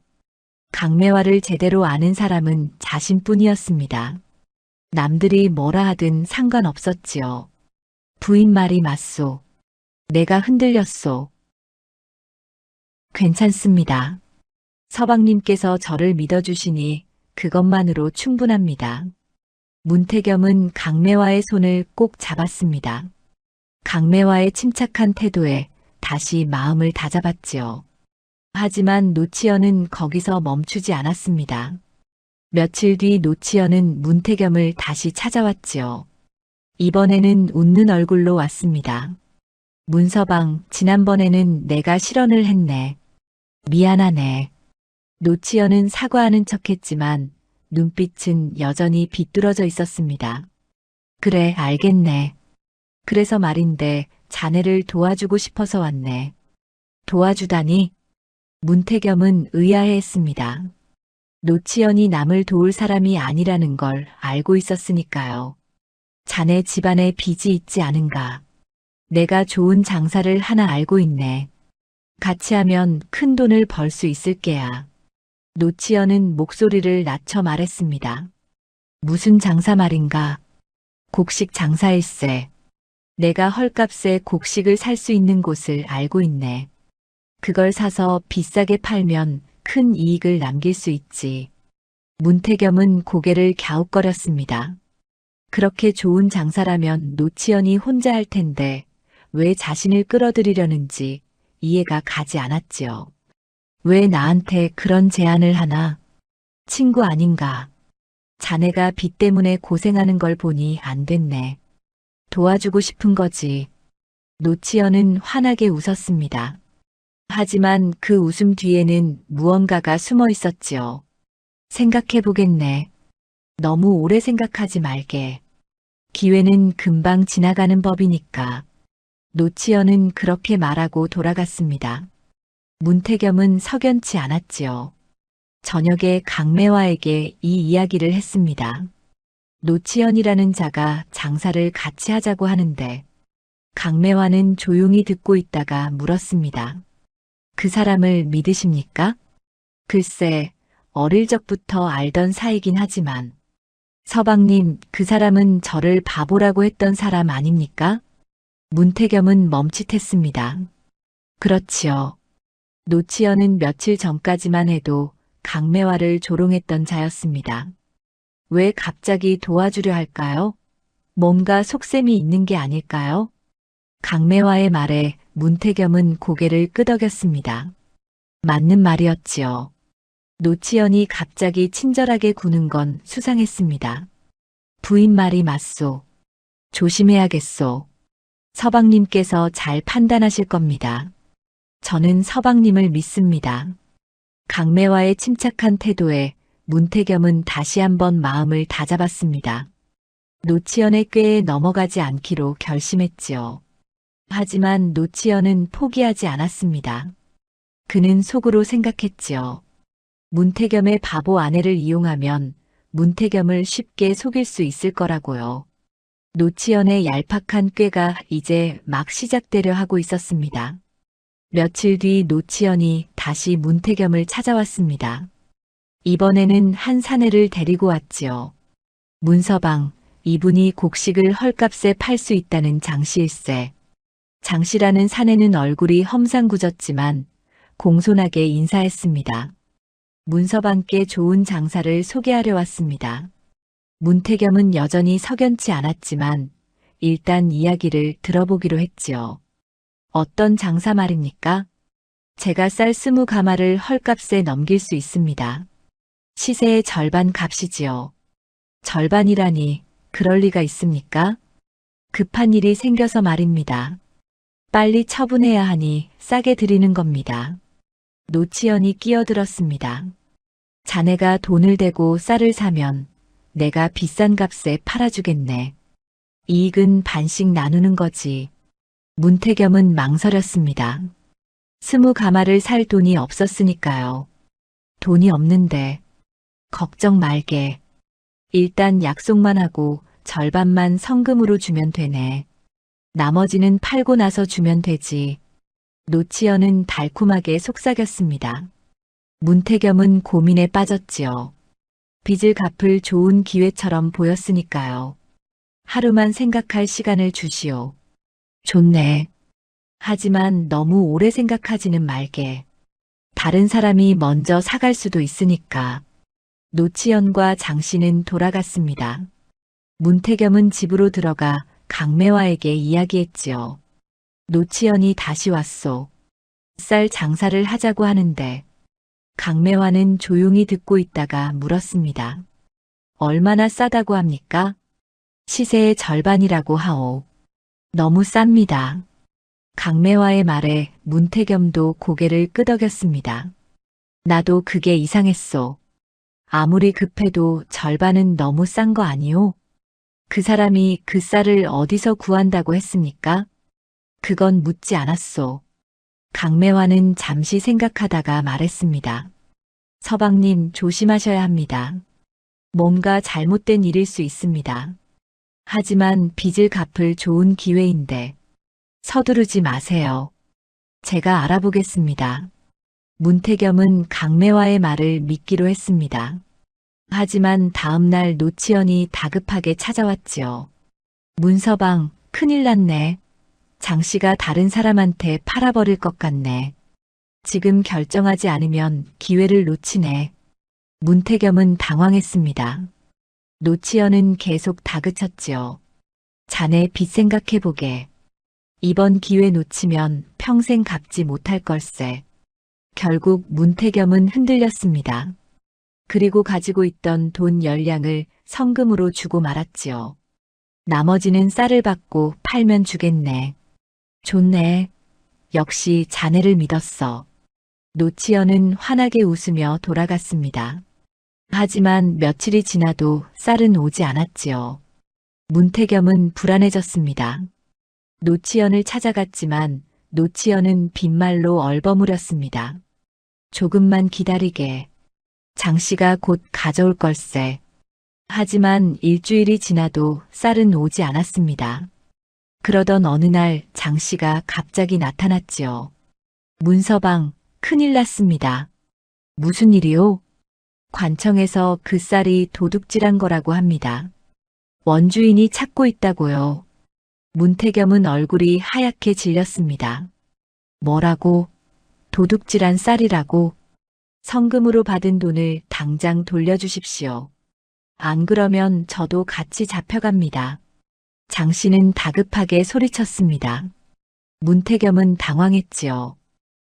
강매화를 제대로 아는 사람은 자신뿐이었습니다. 남들이 뭐라 하든 상관없었지요. 부인 말이 맞소. 내가 흔들렸소. 괜찮습니다. 서방님께서 저를 믿어주시니 그것만으로 충분합니다. 문태겸은 강매화의 손을 꼭 잡았습니다. 강매화의 침착한 태도에 다시 마음을 다잡았지요. 하지만 노치현은 거기서 멈추지 않았습니다. 며칠 뒤 노치현은 문태겸을 다시 찾아왔지요. 이번에는 웃는 얼굴로 왔습니다. 문서방, 지난번에는 내가 실언을 했네. 미안하네. 노치현은 사과하는 척했지만 눈빛은 여전히 비뚤어져 있었습니다. 그래, 알겠네. 그래서 말인데 자네를 도와주고 싶어서 왔네. 도와주다니? 문태겸은 의아해했습니다. 노치현이 남을 도울 사람이 아니라는 걸 알고 있었으니까요. 자네 집안에 빚이 있지 않은가. 내가 좋은 장사를 하나 알고 있네. 같이 하면 큰 돈을 벌 수 있을 게야. 노치현은 목소리를 낮춰 말했습니다. 무슨 장사 말인가? 곡식 장사일세. 내가 헐값에 곡식을 살 수 있는 곳을 알고 있네. 그걸 사서 비싸게 팔면 큰 이익을 남길 수 있지. 문태겸은 고개를 갸웃거렸습니다. 그렇게 좋은 장사라면 노치현이 혼자 할 텐데 왜 자신을 끌어들이려는지 이해가 가지 않았지요. 왜 나한테 그런 제안을 하나? 친구 아닌가? 자네가 빚 때문에 고생하는 걸 보니 안 됐네. 도와주고 싶은 거지. 노치현은 환하게 웃었습니다. 하지만 그 웃음 뒤에는 무언가가 숨어 있었지요. 생각해보겠네. 너무 오래 생각하지 말게. 기회는 금방 지나가는 법이니까. 노치현은 그렇게 말하고 돌아갔습니다. 문태겸은 석연치 않았지요. 저녁에 강매화에게 이 이야기를 했습니다. 노치현이라는 자가 장사를 같이 하자고 하는데 강매화는 조용히 듣고 있다가 물었습니다. 그 사람을 믿으십니까? 글쎄, 어릴 적부터 알던 사이긴 하지만 서방님, 그 사람은 저를 바보라고 했던 사람 아닙니까? 문태겸은 멈칫했습니다. 그렇지요. 노치현은 며칠 전까지만 해도 강매화를 조롱했던 자였습니다. 왜 갑자기 도와주려 할까요? 뭔가 속셈이 있는 게 아닐까요? 강매화의 말에 문태겸은 고개를 끄덕였습니다. 맞는 말이었지요. 노치현이 갑자기 친절하게 구는 건 수상했습니다. 부인 말이 맞소. 조심해야겠소. 서방님께서 잘 판단하실 겁니다. 저는 서방님을 믿습니다. 강매화의 침착한 태도에 문태겸은 다시 한번 마음을 다잡았습니다. 노치현의 꾀에 넘어가지 않기로 결심했지요. 하지만 노치현은 포기하지 않았습니다. 그는 속으로 생각했지요. 문태겸의 바보 아내를 이용하면 문태겸을 쉽게 속일 수 있을 거라고요. 노치연의 얄팍한 꾀가 이제 막 시작되려 하고 있었습니다. 며칠 뒤 노치연이 다시 문태겸을 찾아왔습니다. 이번에는 한 사내를 데리고 왔지요. 문서방, 이분이 곡식을 헐값에 팔 수 있다는 장씨일세. 장씨라는 사내는 얼굴이 험상궂었지만 공손하게 인사했습니다. 문서방께 좋은 장사를 소개하려 왔습니다. 문태겸은 여전히 석연치 않았지만 일단 이야기를 들어보기로 했지요. 어떤 장사 말입니까? 제가 쌀 20가마를 헐값에 넘길 수 있습니다. 시세의 절반 값이지요. 절반이라니 그럴 리가 있습니까? 급한 일이 생겨서 말입니다. 빨리 처분해야 하니 싸게 드리는 겁니다. 노치연이 끼어들었습니다. 자네가 돈을 대고 쌀을 사면 내가 비싼 값에 팔아주겠네. 이익은 반씩 나누는 거지. 문태겸은 망설였습니다. 20가마를 살 돈이 없었으니까요. 돈이 없는데 걱정 말게. 일단 약속만 하고 절반만 성금으로 주면 되네. 나머지는 팔고 나서 주면 되지. 노치연은 달콤하게 속삭였습니다. 문태겸은 고민에 빠졌지요. 빚을 갚을 좋은 기회처럼 보였으니까요. 하루만 생각할 시간을 주시오. 좋네. 하지만 너무 오래 생각하지는 말게. 다른 사람이 먼저 사갈 수도 있으니까. 노치연과 장씨는 돌아갔습니다. 문태겸은 집으로 들어가 강매화에게 이야기했지요. 노치연이 다시 왔소. 쌀 장사를 하자고 하는데 강매화는 조용히 듣고 있다가 물었습니다. 얼마나 싸다고 합니까? 시세의 절반이라고 하오. 너무 쌉니다. 강매화의 말에 문태겸도 고개를 끄덕였습니다. 나도 그게 이상했소. 아무리 급해도 절반은 너무 싼 거 아니오? 그 사람이 그 쌀을 어디서 구한다고 했습니까? 그건 묻지 않았소. 강매화는 잠시 생각하다가 말했습니다. 서방님 조심하셔야 합니다. 뭔가 잘못된 일일 수 있습니다. 하지만 빚을 갚을 좋은 기회인데 서두르지 마세요. 제가 알아보겠습니다. 문태겸은 강매화의 말을 믿기로 했습니다. 하지만 다음 날 노치연이 다급하게 찾아왔지요. 문서방, 큰일 났네. 장씨가 다른 사람한테 팔아버릴 것 같네. 지금 결정하지 않으면 기회를 놓치네. 문태겸은 당황했습니다. 노치연은 계속 다그쳤지요. 자네 빚 생각해보게. 이번 기회 놓치면 평생 갚지 못할 걸세. 결국 문태겸은 흔들렸습니다. 그리고 가지고 있던 돈 10량을 성금으로 주고 말았지요. 나머지는 쌀을 받고 팔면 주겠네. 좋네. 역시 자네를 믿었어. 노치연은 환하게 웃으며 돌아갔습니다. 하지만 며칠이 지나도 쌀은 오지 않았지요. 문태겸은 불안해졌습니다. 노치연을 찾아갔지만 노치연은 빈말로 얼버무렸습니다. 조금만 기다리게. 장씨가 곧 가져올 걸세. 하지만 일주일이 지나도 쌀은 오지 않았습니다. 그러던 어느 날 장씨가 갑자기 나타났지요. 문서방, 큰일 났습니다. 무슨 일이요? 관청에서 그 쌀이 도둑질한 거라고 합니다. 원주인이 찾고 있다고요. 문태겸은 얼굴이 하얗게 질렸습니다. 뭐라고? 도둑질한 쌀이라고? 성금으로 받은 돈을 당장 돌려주십시오. 안 그러면 저도 같이 잡혀갑니다. 장씨는 다급하게 소리쳤습니다. 문태겸은 당황했지요.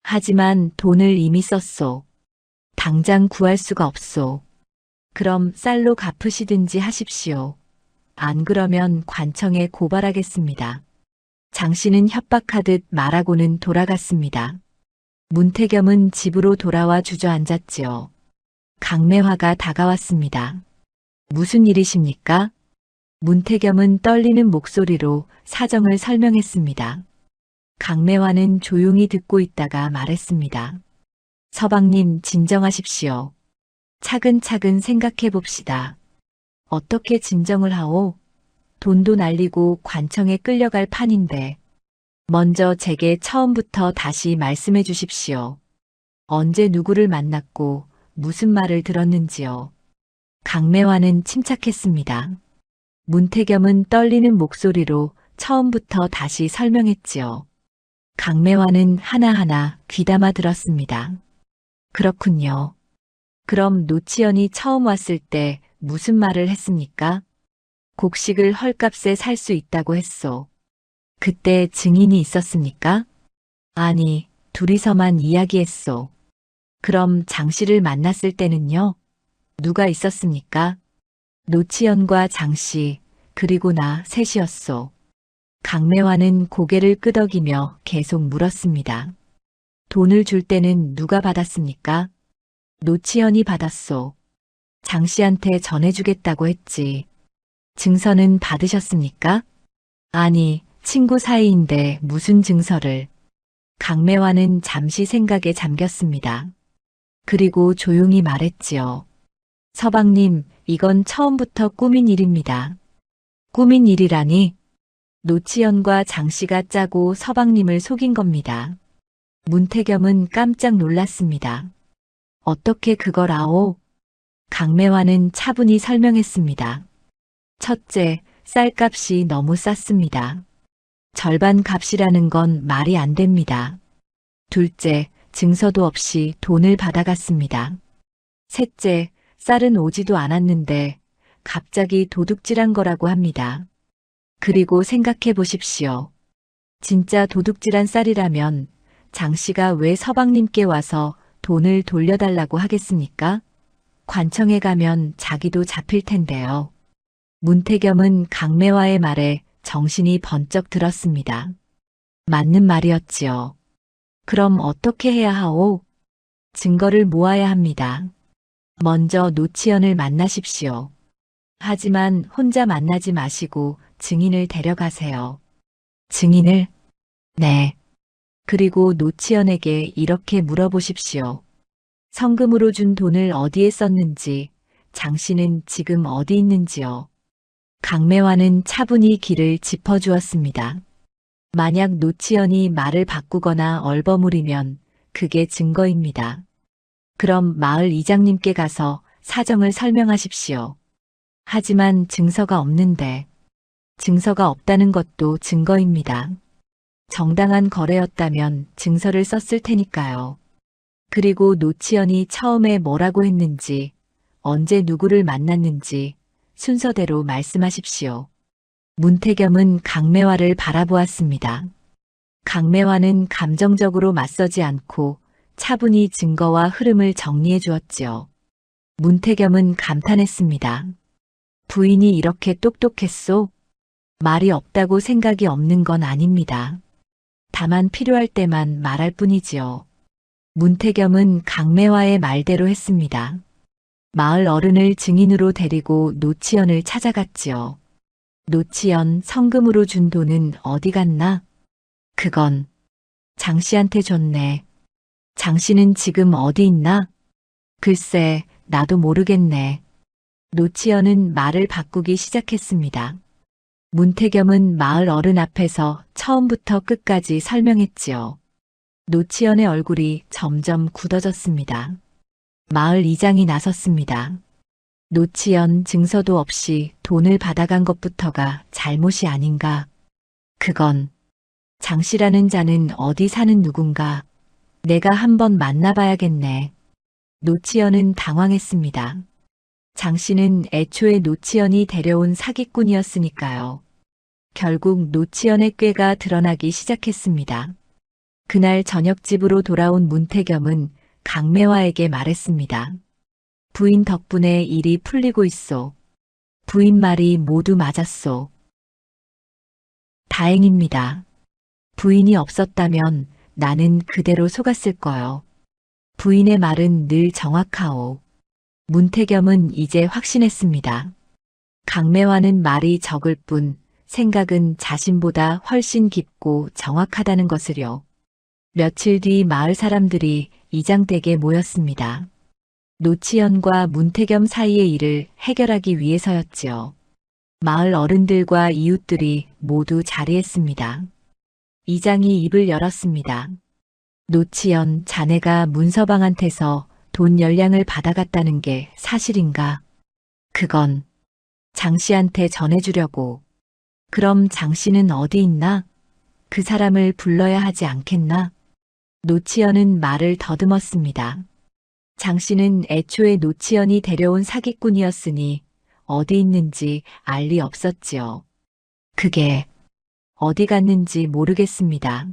하지만 돈을 이미 썼소. 당장 구할 수가 없소. 그럼 쌀로 갚으시든지 하십시오. 안 그러면 관청에 고발하겠습니다. 장씨는 협박하듯 말하고는 돌아갔습니다. 문태겸은 집으로 돌아와 주저앉았지요. 강매화가 다가왔습니다. 무슨 일이십니까? 문태겸은 떨리는 목소리로 사정을 설명했습니다. 강매화는 조용히 듣고 있다가 말했습니다. 서방님 진정하십시오. 차근차근 생각해 봅시다. 어떻게 진정을 하오? 돈도 날리고 관청에 끌려갈 판인데. 먼저 제게 처음부터 다시 말씀해 주십시오. 언제 누구를 만났고 무슨 말을 들었는지요. 강매화는 침착했습니다. 문태겸은 떨리는 목소리로 처음부터 다시 설명했지요. 강매화는 하나하나 귀담아 들었습니다. 그렇군요. 그럼 노치연이 처음 왔을 때 무슨 말을 했습니까? 곡식을 헐값에 살 수 있다고 했소. 그때 증인이 있었습니까? 아니, 둘이서만 이야기했소. 그럼 장 씨를 만났을 때는요? 누가 있었습니까? 노치연과 장 씨, 그리고 나 셋이었소. 강매화는 고개를 끄덕이며 계속 물었습니다. 돈을 줄 때는 누가 받았습니까? 노치연이 받았소. 장 씨한테 전해주겠다고 했지. 증서는 받으셨습니까? 아니, 친구 사이인데 무슨 증서를. 강매화는 잠시 생각에 잠겼습니다. 그리고 조용히 말했지요. 서방님, 이건 처음부터 꾸민 일입니다. 꾸민 일이라니? 노치연과 장씨가 짜고 서방님을 속인 겁니다. 문태겸은 깜짝 놀랐습니다. 어떻게 그걸 아오? 강매화는 차분히 설명했습니다. 첫째, 쌀값이 너무 쌌습니다. 절반 값이라는 건 말이 안 됩니다. 둘째, 증서도 없이 돈을 받아갔습니다. 셋째, 쌀은 오지도 않았는데 갑자기 도둑질한 거라고 합니다. 그리고 생각해 보십시오. 진짜 도둑질한 쌀이라면 장 씨가 왜 서방님께 와서 돈을 돌려달라고 하겠습니까? 관청에 가면 자기도 잡힐 텐데요. 문태겸은 강매화의 말에 정신이 번쩍 들었습니다. 맞는 말이었지요. 그럼 어떻게 해야 하오? 증거를 모아야 합니다. 먼저 노치연을 만나십시오. 하지만 혼자 만나지 마시고 증인을 데려가세요. 증인을? 네. 그리고 노치연에게 이렇게 물어보십시오. 성금으로 준 돈을 어디에 썼는지, 장 씨는 지금 어디 있는지요. 강매화는 차분히 길을 짚어주었습니다. 만약 노치연이 말을 바꾸거나 얼버무리면 그게 증거입니다. 그럼 마을 이장님께 가서 사정을 설명하십시오. 하지만 증서가 없는데, 증서가 없다는 것도 증거입니다. 정당한 거래였다면 증서를 썼을 테니까요. 그리고 노치연이 처음에 뭐라고 했는지, 언제 누구를 만났는지 순서대로 말씀하십시오. 문태겸은 강매화를 바라보았습니다. 강매화는 감정적으로 맞서지 않고 차분히 증거와 흐름을 정리해 주었지요. 문태겸은 감탄했습니다. 부인이 이렇게 똑똑했소? 말이 없다고 생각이 없는 건 아닙니다. 다만 필요할 때만 말할 뿐이지요. 문태겸은 강매화의 말대로 했습니다. 마을 어른을 증인으로 데리고 노치연을 찾아갔지요. 노치연, 성금으로 준 돈은 어디 갔나? 그건 장 씨한테 줬네. 장 씨는 지금 어디 있나? 글쎄, 나도 모르겠네. 노치연은 말을 바꾸기 시작했습니다. 문태겸은 마을 어른 앞에서 처음부터 끝까지 설명했지요. 노치연의 얼굴이 점점 굳어졌습니다. 마을 이장이 나섰습니다. 노치연, 증서도 없이 돈을 받아간 것부터가 잘못이 아닌가. 그건 장 씨라는 자는 어디 사는 누군가. 내가 한번 만나봐야겠네. 노치연은 당황했습니다. 장 씨는 애초에 노치연이 데려온 사기꾼이었으니까요. 결국 노치연의 꾀가 드러나기 시작했습니다. 그날 저녁 집으로 돌아온 문태겸은 강매화에게 말했습니다. 부인 덕분에 일이 풀리고 있소. 부인 말이 모두 맞았소. 다행입니다. 부인이 없었다면 나는 그대로 속았을 거요. 부인의 말은 늘 정확하오. 문태겸은 이제 확신했습니다. 강매화는 말이 적을 뿐 생각은 자신보다 훨씬 깊고 정확하다는 것을요. 며칠 뒤 마을 사람들이 이장댁에 모였습니다. 노치연과 문태겸 사이의 일을 해결하기 위해서였지요. 마을 어른들과 이웃들이 모두 자리했습니다. 이장이 입을 열었습니다. 노치연, 자네가 문서방한테서 돈 열량을 받아갔다는 게 사실인가? 그건 장 씨한테 전해주려고. 그럼 장 씨는 어디 있나? 그 사람을 불러야 하지 않겠나? 노치연은 말을 더듬었습니다. 장 씨는 애초에 노치연이 데려온 사기꾼이었으니 어디 있는지 알 리 없었지요. 그게 어디 갔는지 모르겠습니다.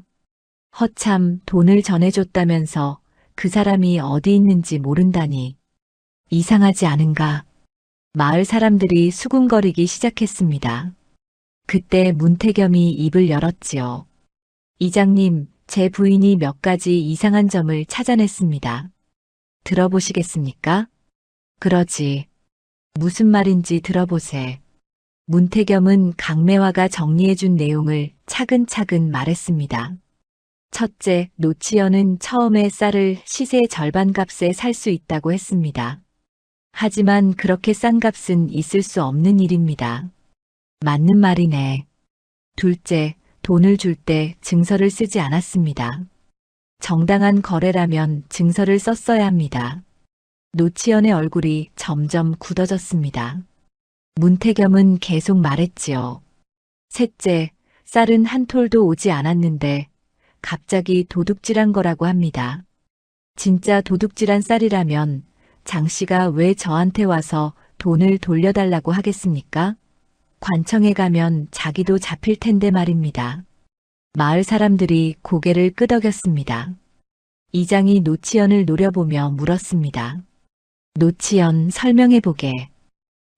허참 돈을 전해줬다면서 그 사람이 어디 있는지 모른다니. 이상하지 않은가? 마을 사람들이 수군거리기 시작했습니다. 그때 문태겸이 입을 열었지요. 이장님, 제 부인이 몇 가지 이상한 점을 찾아냈습니다. 들어보시겠습니까? 그러지. 무슨 말인지 들어보세. 문태겸은 강매화가 정리해준 내용을 차근차근 말했습니다. 첫째, 노치연은 처음에 쌀을 시세 절반 값에 살 수 있다고 했습니다. 하지만 그렇게 싼 값은 있을 수 없는 일입니다. 맞는 말이네. 둘째, 돈을 줄 때 증서를 쓰지 않았습니다. 정당한 거래라면 증서를 썼어야 합니다. 노치연의 얼굴이 점점 굳어졌습니다. 문태겸은 계속 말했지요. 셋째, 쌀은 한 톨도 오지 않았는데 갑자기 도둑질한 거라고 합니다. 진짜 도둑질한 쌀이라면 장 씨가 왜 저한테 와서 돈을 돌려달라고 하겠습니까? 관청에 가면 자기도 잡힐 텐데 말입니다. 마을 사람들이 고개를 끄덕였습니다. 이장이 노치연을 노려보며 물었습니다. 노치연, 설명해보게.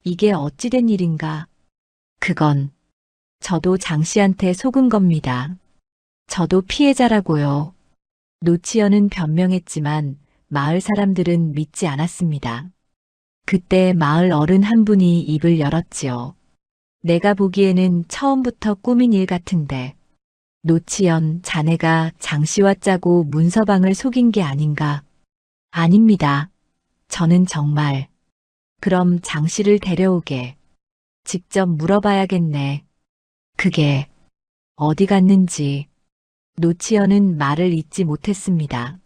이게 어찌된 일인가? 그건 저도 장 씨한테 속은 겁니다. 저도 피해자라고요. 노치연은 변명했지만 마을 사람들은 믿지 않았습니다. 그때 마을 어른 한 분이 입을 열었지요. 내가 보기에는 처음부터 꾸민 일 같은데. 노치연, 자네가 장 씨와 짜고 문서방을 속인 게 아닌가? 아닙니다. 저는 정말. 그럼 장 씨를 데려오게. 직접 물어봐야겠네. 그게 어디 갔는지. 노치연은 말을 잇지 못했습니다.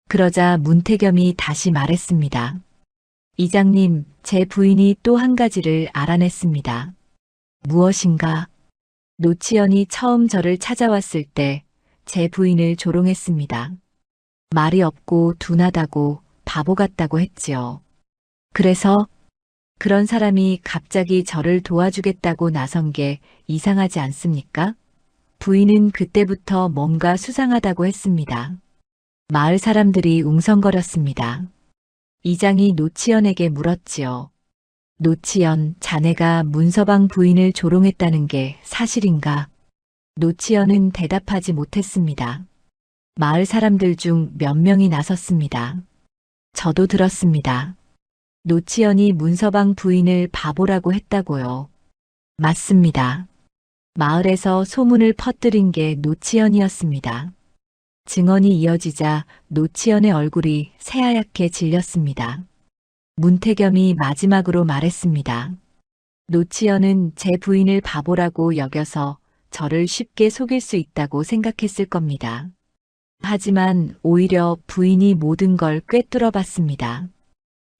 그러자 문태겸이 다시 말했습니다. 이장님, 제 부인이 또 한 가지를 알아냈습니다. 무엇인가? 노치연이 처음 저를 찾아왔을 때 제 부인을 조롱했습니다. 말이 없고 둔하다고 바보 같다고 했지요. 그래서 그런 사람이 갑자기 저를 도와주겠다고 나선 게 이상하지 않습니까? 부인은 그때부터 뭔가 수상하다고 했습니다. 마을 사람들이 웅성거렸습니다. 이장이 노치연에게 물었지요. 노치연, 자네가 문서방 부인을 조롱했다는 게 사실인가? 노치연은 대답하지 못했습니다. 마을 사람들 중 몇 명이 나섰습니다. 저도 들었습니다. 노치연이 문서방 부인을 바보라고 했다고요. 맞습니다. 마을에서 소문을 퍼뜨린 게 노치연이었습니다. 증언이 이어지자 노치연의 얼굴이 새하얗게 질렸습니다. 문태겸이 마지막으로 말했습니다. 노치연은 제 부인을 바보라고 여겨서 저를 쉽게 속일 수 있다고 생각했을 겁니다. 하지만 오히려 부인이 모든 걸 꿰뚫어 봤습니다.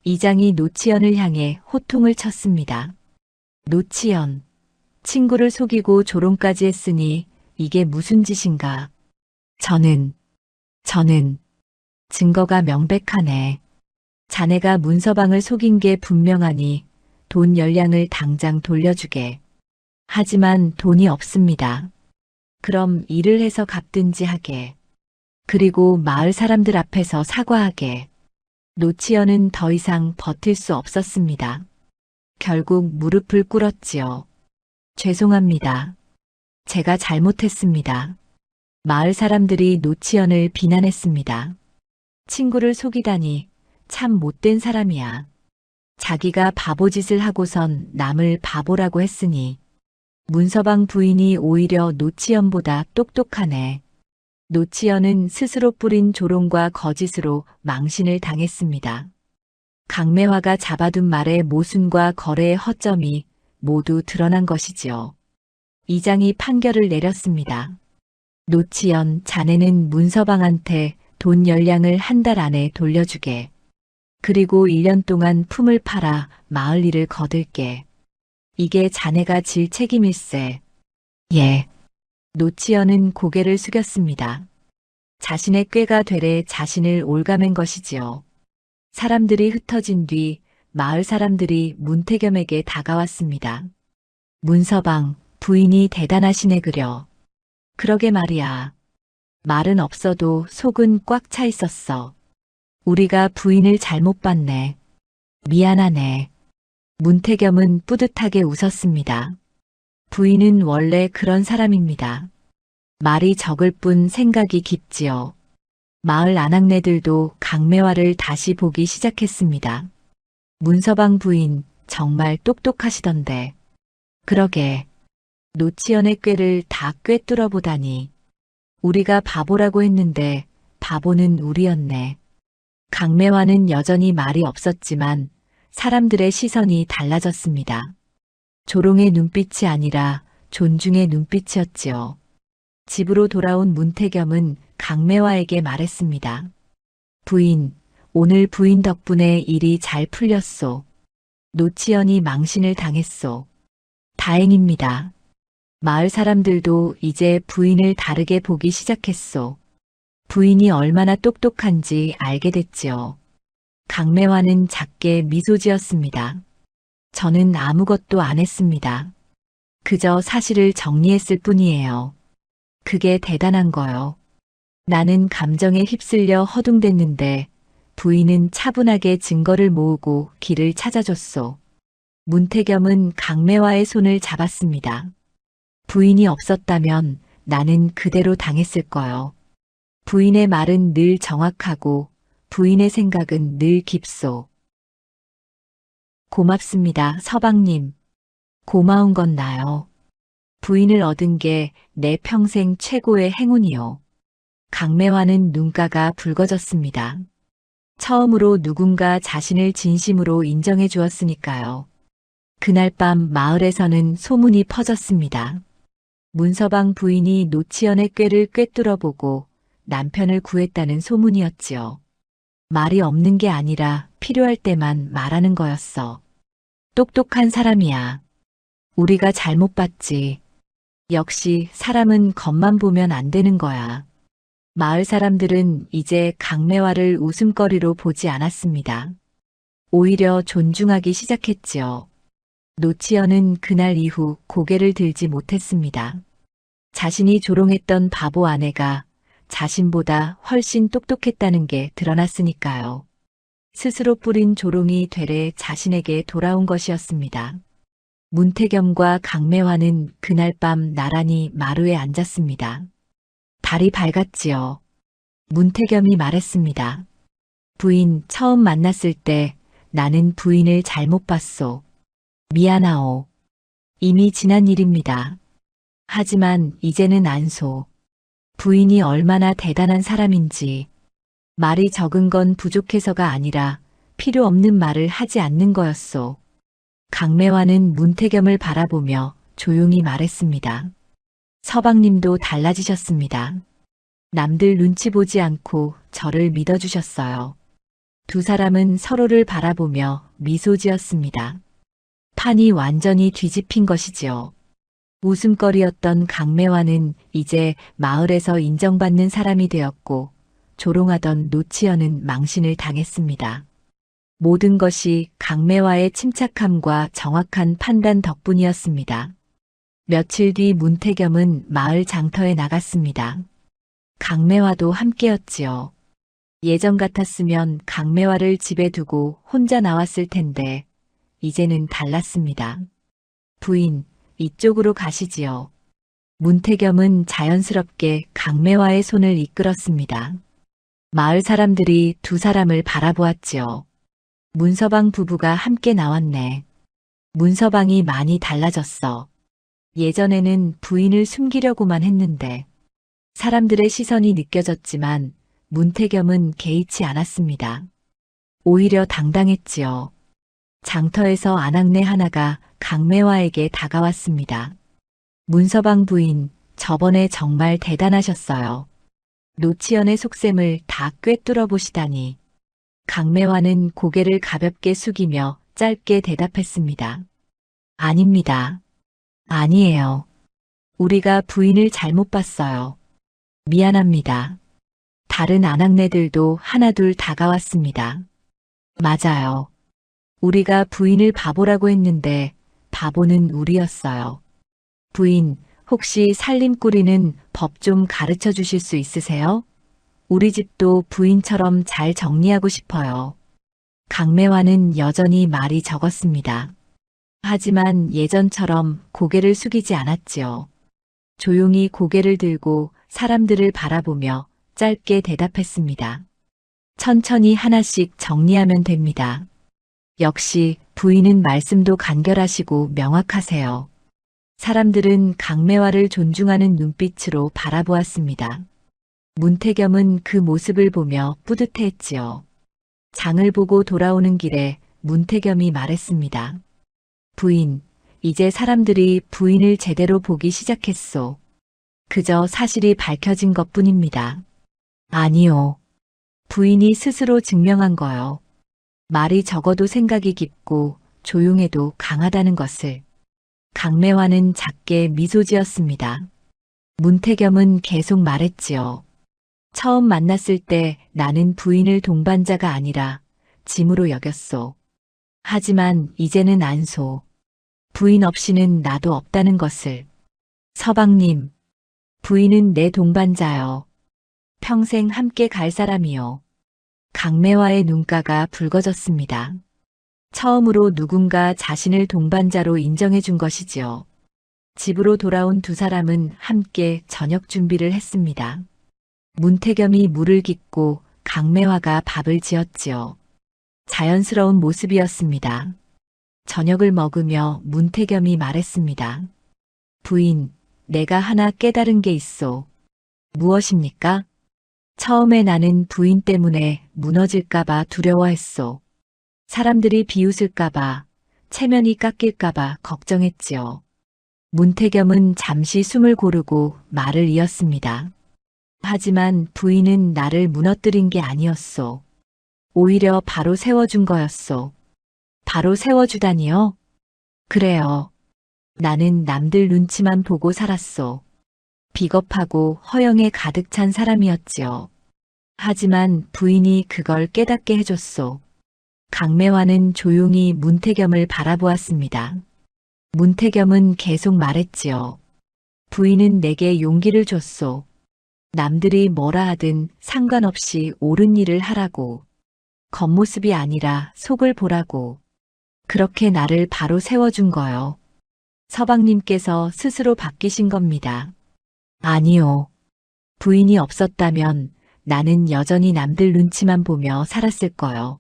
이장이 노치연을 향해 호통을 쳤습니다. 노치연, 친구를 속이고 조롱까지 했으니 이게 무슨 짓인가? 저는 증거가 명백하네. 자네가 문서방을 속인 게 분명하니 돈 열량을 당장 돌려주게. 하지만 돈이 없습니다. 그럼 일을 해서 갚든지 하게. 그리고 마을 사람들 앞에서 사과하게. 노치연은 더 이상 버틸 수 없었습니다. 결국 무릎을 꿇었지요. 죄송합니다. 제가 잘못했습니다. 마을 사람들이 노치연을 비난했습니다. 친구를 속이다니 참 못된 사람이야. 자기가 바보짓을 하고선 남을 바보라고 했으니 문서방 부인이 오히려 노치연보다 똑똑하네. 노치연은 스스로 뿌린 조롱과 거짓으로 망신을 당했습니다. 강매화가 잡아둔 말의 모순과 거래의 허점이 모두 드러난 것이지요. 이장이 판결을 내렸습니다. 노치연, 자네는 문서방한테 돈 열량을 한 달 안에 돌려주게. 그리고 1년 동안 품을 팔아 마을 일을 거둘게. 이게 자네가 질 책임일세. 예. 노치연은 고개를 숙였습니다. 자신의 꾀가 되레 자신을 올가맨 것이지요. 사람들이 흩어진 뒤 마을 사람들이 문태겸에게 다가왔습니다. 문서방, 부인이 대단하시네 그려. 그러게 말이야. 말은 없어도 속은 꽉 차 있었어. 우리가 부인을 잘못 봤네. 미안하네. 문태겸은 뿌듯하게 웃었습니다. 부인은 원래 그런 사람입니다. 말이 적을 뿐 생각이 깊지요. 마을 아낙네들도 강매화를 다시 보기 시작했습니다. 문서방 부인 정말 똑똑하시던데. 그러게. 노치연의 꾀를 다 꿰뚫어 보다니. 우리가 바보라고 했는데 바보는 우리였네. 강매화는 여전히 말이 없었지만 사람들의 시선이 달라졌습니다. 조롱의 눈빛이 아니라 존중의 눈빛이었지요. 집으로 돌아온 문태겸은 강매화에게 말했습니다. 부인, 오늘 부인 덕분에 일이 잘 풀렸소. 노치연이 망신을 당했소. 다행입니다. 마을 사람들도 이제 부인을 다르게 보기 시작했소. 부인이 얼마나 똑똑한지 알게 됐지요. 강매화는 작게 미소 지었습니다. 저는 아무것도 안 했습니다. 그저 사실을 정리했을 뿐이에요. 그게 대단한 거요. 나는 감정에 휩쓸려 허둥댔는데 부인은 차분하게 증거를 모으고 길을 찾아줬소. 문태겸은 강매화의 손을 잡았습니다. 부인이 없었다면 나는 그대로 당했을 거요. 부인의 말은 늘 정확하고 부인의 생각은 늘 깊소. 고맙습니다, 서방님. 고마운 건 나요. 부인을 얻은 게 내 평생 최고의 행운이요. 강매화는 눈가가 붉어졌습니다. 처음으로 누군가 자신을 진심으로 인정해 주었으니까요. 그날 밤 마을에서는 소문이 퍼졌습니다. 문서방 부인이 노치연의 꾀를 꿰뚫어 보고 남편을 구했다는 소문이었지요. 말이 없는 게 아니라 필요할 때만 말하는 거였어. 똑똑한 사람이야. 우리가 잘못 봤지. 역시 사람은 겉만 보면 안 되는 거야. 마을 사람들은 이제 강매화를 웃음거리로 보지 않았습니다. 오히려 존중하기 시작했지요. 노치연은 그날 이후 고개를 들지 못했습니다. 자신이 조롱했던 바보 아내가 자신보다 훨씬 똑똑했다는 게 드러났으니까요. 스스로 뿌린 조롱이 되레 자신에게 돌아온 것이었습니다. 문태겸과 강매화는 그날 밤 나란히 마루에 앉았습니다. 달이 밝았지요. 문태겸이 말했습니다. 부인, 처음 만났을 때 나는 부인을 잘못 봤소. 미안하오. 이미 지난 일입니다. 하지만 이제는 안소. 부인이 얼마나 대단한 사람인지. 말이 적은 건 부족해서가 아니라 필요 없는 말을 하지 않는 거였소. 강매화는 문태겸을 바라보며 조용히 말했습니다. 서방님도 달라지셨습니다. 남들 눈치 보지 않고 저를 믿어주셨어요. 두 사람은 서로를 바라보며 미소 지었습니다. 판이 완전히 뒤집힌 것이지요. 웃음거리였던 강매화는 이제 마을에서 인정받는 사람이 되었고 조롱하던 노치연은 망신을 당했습니다. 모든 것이 강매화의 침착함과 정확한 판단 덕분이었습니다. 며칠 뒤 문태겸은 마을 장터에 나갔습니다. 강매화도 함께였지요. 예전 같았으면 강매화를 집에 두고 혼자 나왔을 텐데 이제는 달랐습니다. 부인, 이쪽으로 가시지요. 문태겸은 자연스럽게 강매화의 손을 이끌었습니다. 마을 사람들이 두 사람을 바라보았지요. 문서방 부부가 함께 나왔네. 문서방이 많이 달라졌어. 예전에는 부인을 숨기려고만 했는데 사람들의 시선이 느껴졌지만 문태겸은 개의치 않았습니다. 오히려 당당했지요. 장터에서 아낙네 하나가 강매화에게 다가왔습니다. 문서방 부인, 저번에 정말 대단하셨어요. 노치연의 속셈을 다 꿰뚫어 보시다니. 강매화는 고개를 가볍게 숙이며 짧게 대답했습니다. 아닙니다. 아니에요. 우리가 부인을 잘못 봤어요. 미안합니다. 다른 아낙네들도 하나둘 다가왔습니다. 맞아요. 우리가 부인을 바보라고 했는데 바보는 우리였어요. 부인, 혹시 살림꾸리는 법 좀 가르쳐 주실 수 있으세요? 우리 집도 부인처럼 잘 정리하고 싶어요. 강매화는 여전히 말이 적었습니다. 하지만 예전처럼 고개를 숙이지 않았지요. 조용히 고개를 들고 사람들을 바라보며 짧게 대답했습니다. 천천히 하나씩 정리하면 됩니다. 역시 부인은 말씀도 간결하시고 명확하세요. 사람들은 강매화를 존중하는 눈빛으로 바라보았습니다. 문태겸은 그 모습을 보며 뿌듯해했지요. 장을 보고 돌아오는 길에 문태겸이 말했습니다. 부인, 이제 사람들이 부인을 제대로 보기 시작했소. 그저 사실이 밝혀진 것뿐입니다. 아니요. 부인이 스스로 증명한 거요. 말이 적어도 생각이 깊고 조용해도 강하다는 것을. 강매화는 작게 미소 지었습니다. 문태겸은 계속 말했지요. 처음 만났을 때 나는 부인을 동반자가 아니라 짐으로 여겼소. 하지만 이제는 안소. 부인 없이는 나도 없다는 것을. 서방님, 부인은 내 동반자요. 평생 함께 갈 사람이요. 강매화의 눈가가 붉어졌습니다. 처음으로 누군가 자신을 동반자로 인정해 준 것이지요. 집으로 돌아온 두 사람은 함께 저녁 준비를 했습니다. 문태겸이 물을 깃고 강매화가 밥을 지었지요. 자연스러운 모습이었습니다. 저녁을 먹으며 문태겸이 말했습니다. 부인, 내가 하나 깨달은 게 있소. 무엇입니까? 처음에 나는 부인 때문에 무너질까봐 두려워했소. 사람들이 비웃을까봐, 체면이 깎일까봐 걱정했지요. 문태겸은 잠시 숨을 고르고 말을 이었습니다. 하지만 부인은 나를 무너뜨린 게 아니었소. 오히려 바로 세워준 거였소. 바로 세워주다니요? 그래요. 나는 남들 눈치만 보고 살았소. 비겁하고 허영에 가득 찬 사람이었지요. 하지만 부인이 그걸 깨닫게 해줬소. 강매화는 조용히 문태겸을 바라보았습니다. 문태겸은 계속 말했지요. 부인은 내게 용기를 줬소. 남들이 뭐라 하든 상관없이 옳은 일을 하라고. 겉모습이 아니라 속을 보라고. 그렇게 나를 바로 세워준 거요. 서방님께서 스스로 바뀌신 겁니다. 아니요. 부인이 없었다면 나는 여전히 남들 눈치만 보며 살았을 거요.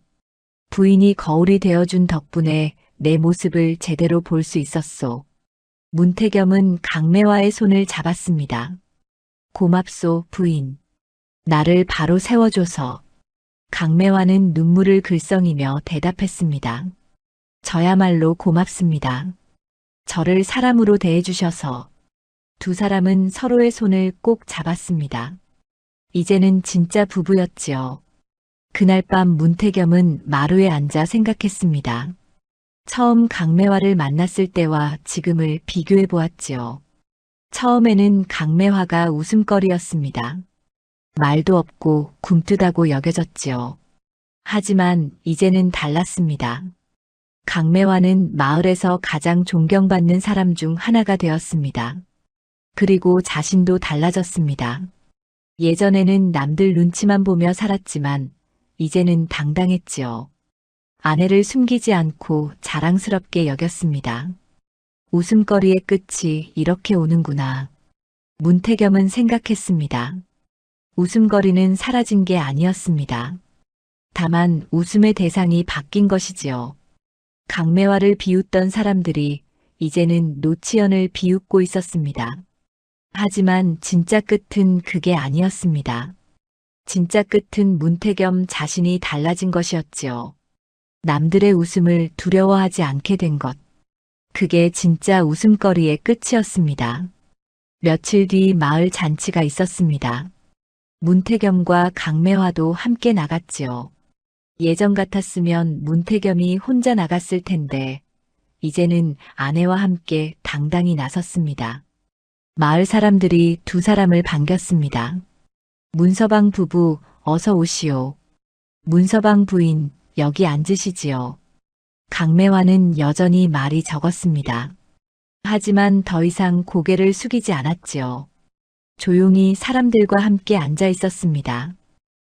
부인이 거울이 되어준 덕분에 내 모습을 제대로 볼 수 있었소. 문태겸은 강매화의 손을 잡았습니다. 고맙소, 부인. 나를 바로 세워줘서. 강매화는 눈물을 글썽이며 대답했습니다. 저야말로 고맙습니다. 저를 사람으로 대해주셔서. 두 사람은 서로의 손을 꼭 잡았습니다. 이제는 진짜 부부였지요. 그날 밤 문태겸은 마루에 앉아 생각했습니다. 처음 강매화를 만났을 때와 지금을 비교해 보았지요. 처음에는 강매화가 웃음거리였습니다. 말도 없고 굼뜨다고 여겨졌지요. 하지만 이제는 달랐습니다. 강매화는 마을에서 가장 존경받는 사람 중 하나가 되었습니다. 그리고 자신도 달라졌습니다. 예전에는 남들 눈치만 보며 살았지만 이제는 당당했지요. 아내를 숨기지 않고 자랑스럽게 여겼습니다. 웃음거리의 끝이 이렇게 오는구나. 문태겸은 생각했습니다. 웃음거리는 사라진 게 아니었습니다. 다만 웃음의 대상이 바뀐 것이지요. 강매화를 비웃던 사람들이 이제는 노치연을 비웃고 있었습니다. 하지만 진짜 끝은 그게 아니었습니다. 진짜 끝은 문태겸 자신이 달라진 것이었지요. 남들의 웃음을 두려워하지 않게 된 것. 그게 진짜 웃음거리의 끝이었습니다. 며칠 뒤 마을 잔치가 있었습니다. 문태겸과 강매화도 함께 나갔지요. 예전 같았으면 문태겸이 혼자 나갔을 텐데 이제는 아내와 함께 당당히 나섰습니다. 마을 사람들이 두 사람을 반겼습니다. 문서방 부부 어서 오시오. 문서방 부인 여기 앉으시지요. 강매화는 여전히 말이 적었습니다. 하지만 더 이상 고개를 숙이지 않았지요. 조용히 사람들과 함께 앉아 있었습니다.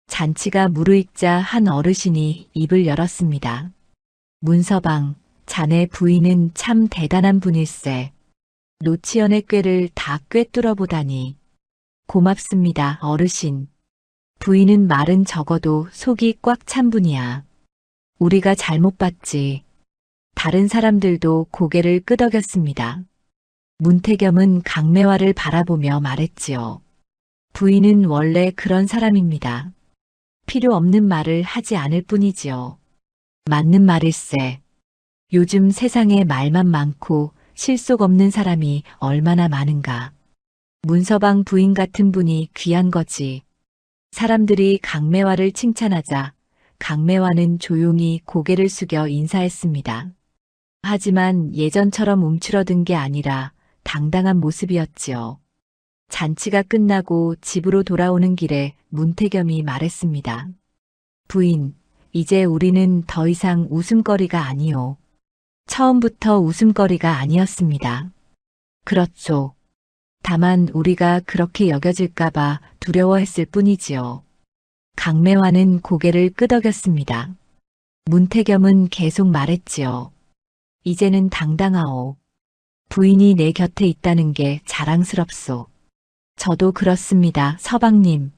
잔치가 무르익자 한 어르신이 입을 열었습니다. 문서방, 자네 부인은 참 대단한 분일세. 노치연의 꾀를 다 꿰뚫어 보다니. 고맙습니다, 어르신. 부인은 말은 적어도 속이 꽉 찬 분이야. 우리가 잘못 봤지. 다른 사람들도 고개를 끄덕였습니다. 문태겸은 강매화를 바라보며 말했지요. 부인은 원래 그런 사람입니다. 필요 없는 말을 하지 않을 뿐이지요. 맞는 말일세. 요즘 세상에 말만 많고 실속 없는 사람이 얼마나 많은가. 문서방 부인 같은 분이 귀한 거지. 사람들이 강매화를 칭찬하자 강매화는 조용히 고개를 숙여 인사했습니다. 하지만 예전처럼 움츠러든 게 아니라 당당한 모습이었지요. 잔치가 끝나고 집으로 돌아오는 길에 문태겸이 말했습니다. 부인, 이제 우리는 더 이상 웃음거리가 아니오. 처음부터 웃음거리가 아니었습니다. 그렇죠. 다만 우리가 그렇게 여겨질까봐 두려워했을 뿐이지요. 강매화는 고개를 끄덕였습니다. 문태겸은 계속 말했지요. 이제는 당당하오. 부인이 내 곁에 있다는 게 자랑스럽소. 저도 그렇습니다, 서방님.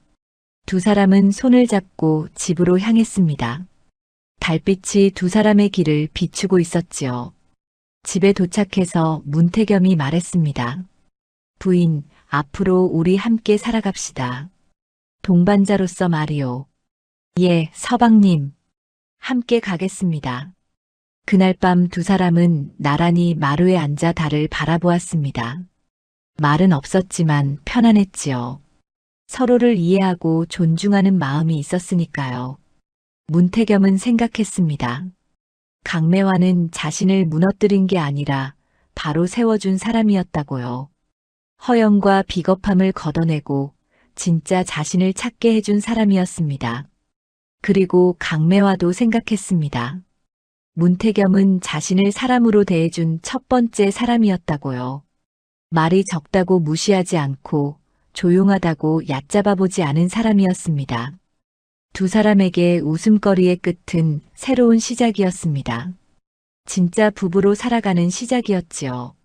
두 사람은 손을 잡고 집으로 향했습니다. 달빛이 두 사람의 길을 비추고 있었지요. 집에 도착해서 문태겸이 말했습니다. 부인, 앞으로 우리 함께 살아갑시다. 동반자로서 말이오. 예, 서방님. 함께 가겠습니다. 그날 밤 두 사람은 나란히 마루에 앉아 달을 바라보았습니다. 말은 없었지만 편안했지요. 서로를 이해하고 존중하는 마음이 있었으니까요. 문태겸은 생각했습니다. 강매화는 자신을 무너뜨린 게 아니라 바로 세워준 사람이었다고요. 허영과 비겁함을 걷어내고 진짜 자신을 찾게 해준 사람이었습니다. 그리고 강매화도 생각했습니다. 문태겸은 자신을 사람으로 대해준 첫 번째 사람이었다고요. 말이 적다고 무시하지 않고 조용하다고 얕잡아보지 않은 사람이었습니다. 두 사람에게 웃음거리의 끝은 새로운 시작이었습니다. 진짜 부부로 살아가는 시작이었지요.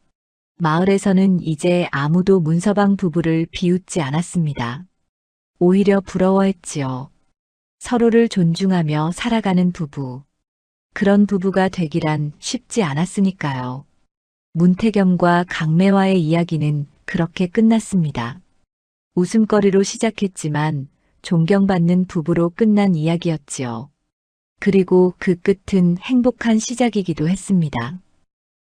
마을에서는 이제 아무도 문서방 부부를 비웃지 않았습니다. 오히려 부러워했지요. 서로를 존중하며 살아가는 부부. 그런 부부가 되기란 쉽지 않았으니까요. 문태겸과 강매화의 이야기는 그렇게 끝났습니다. 웃음거리로 시작했지만 존경받는 부부로 끝난 이야기였지요. 그리고 그 끝은 행복한 시작이기도 했습니다.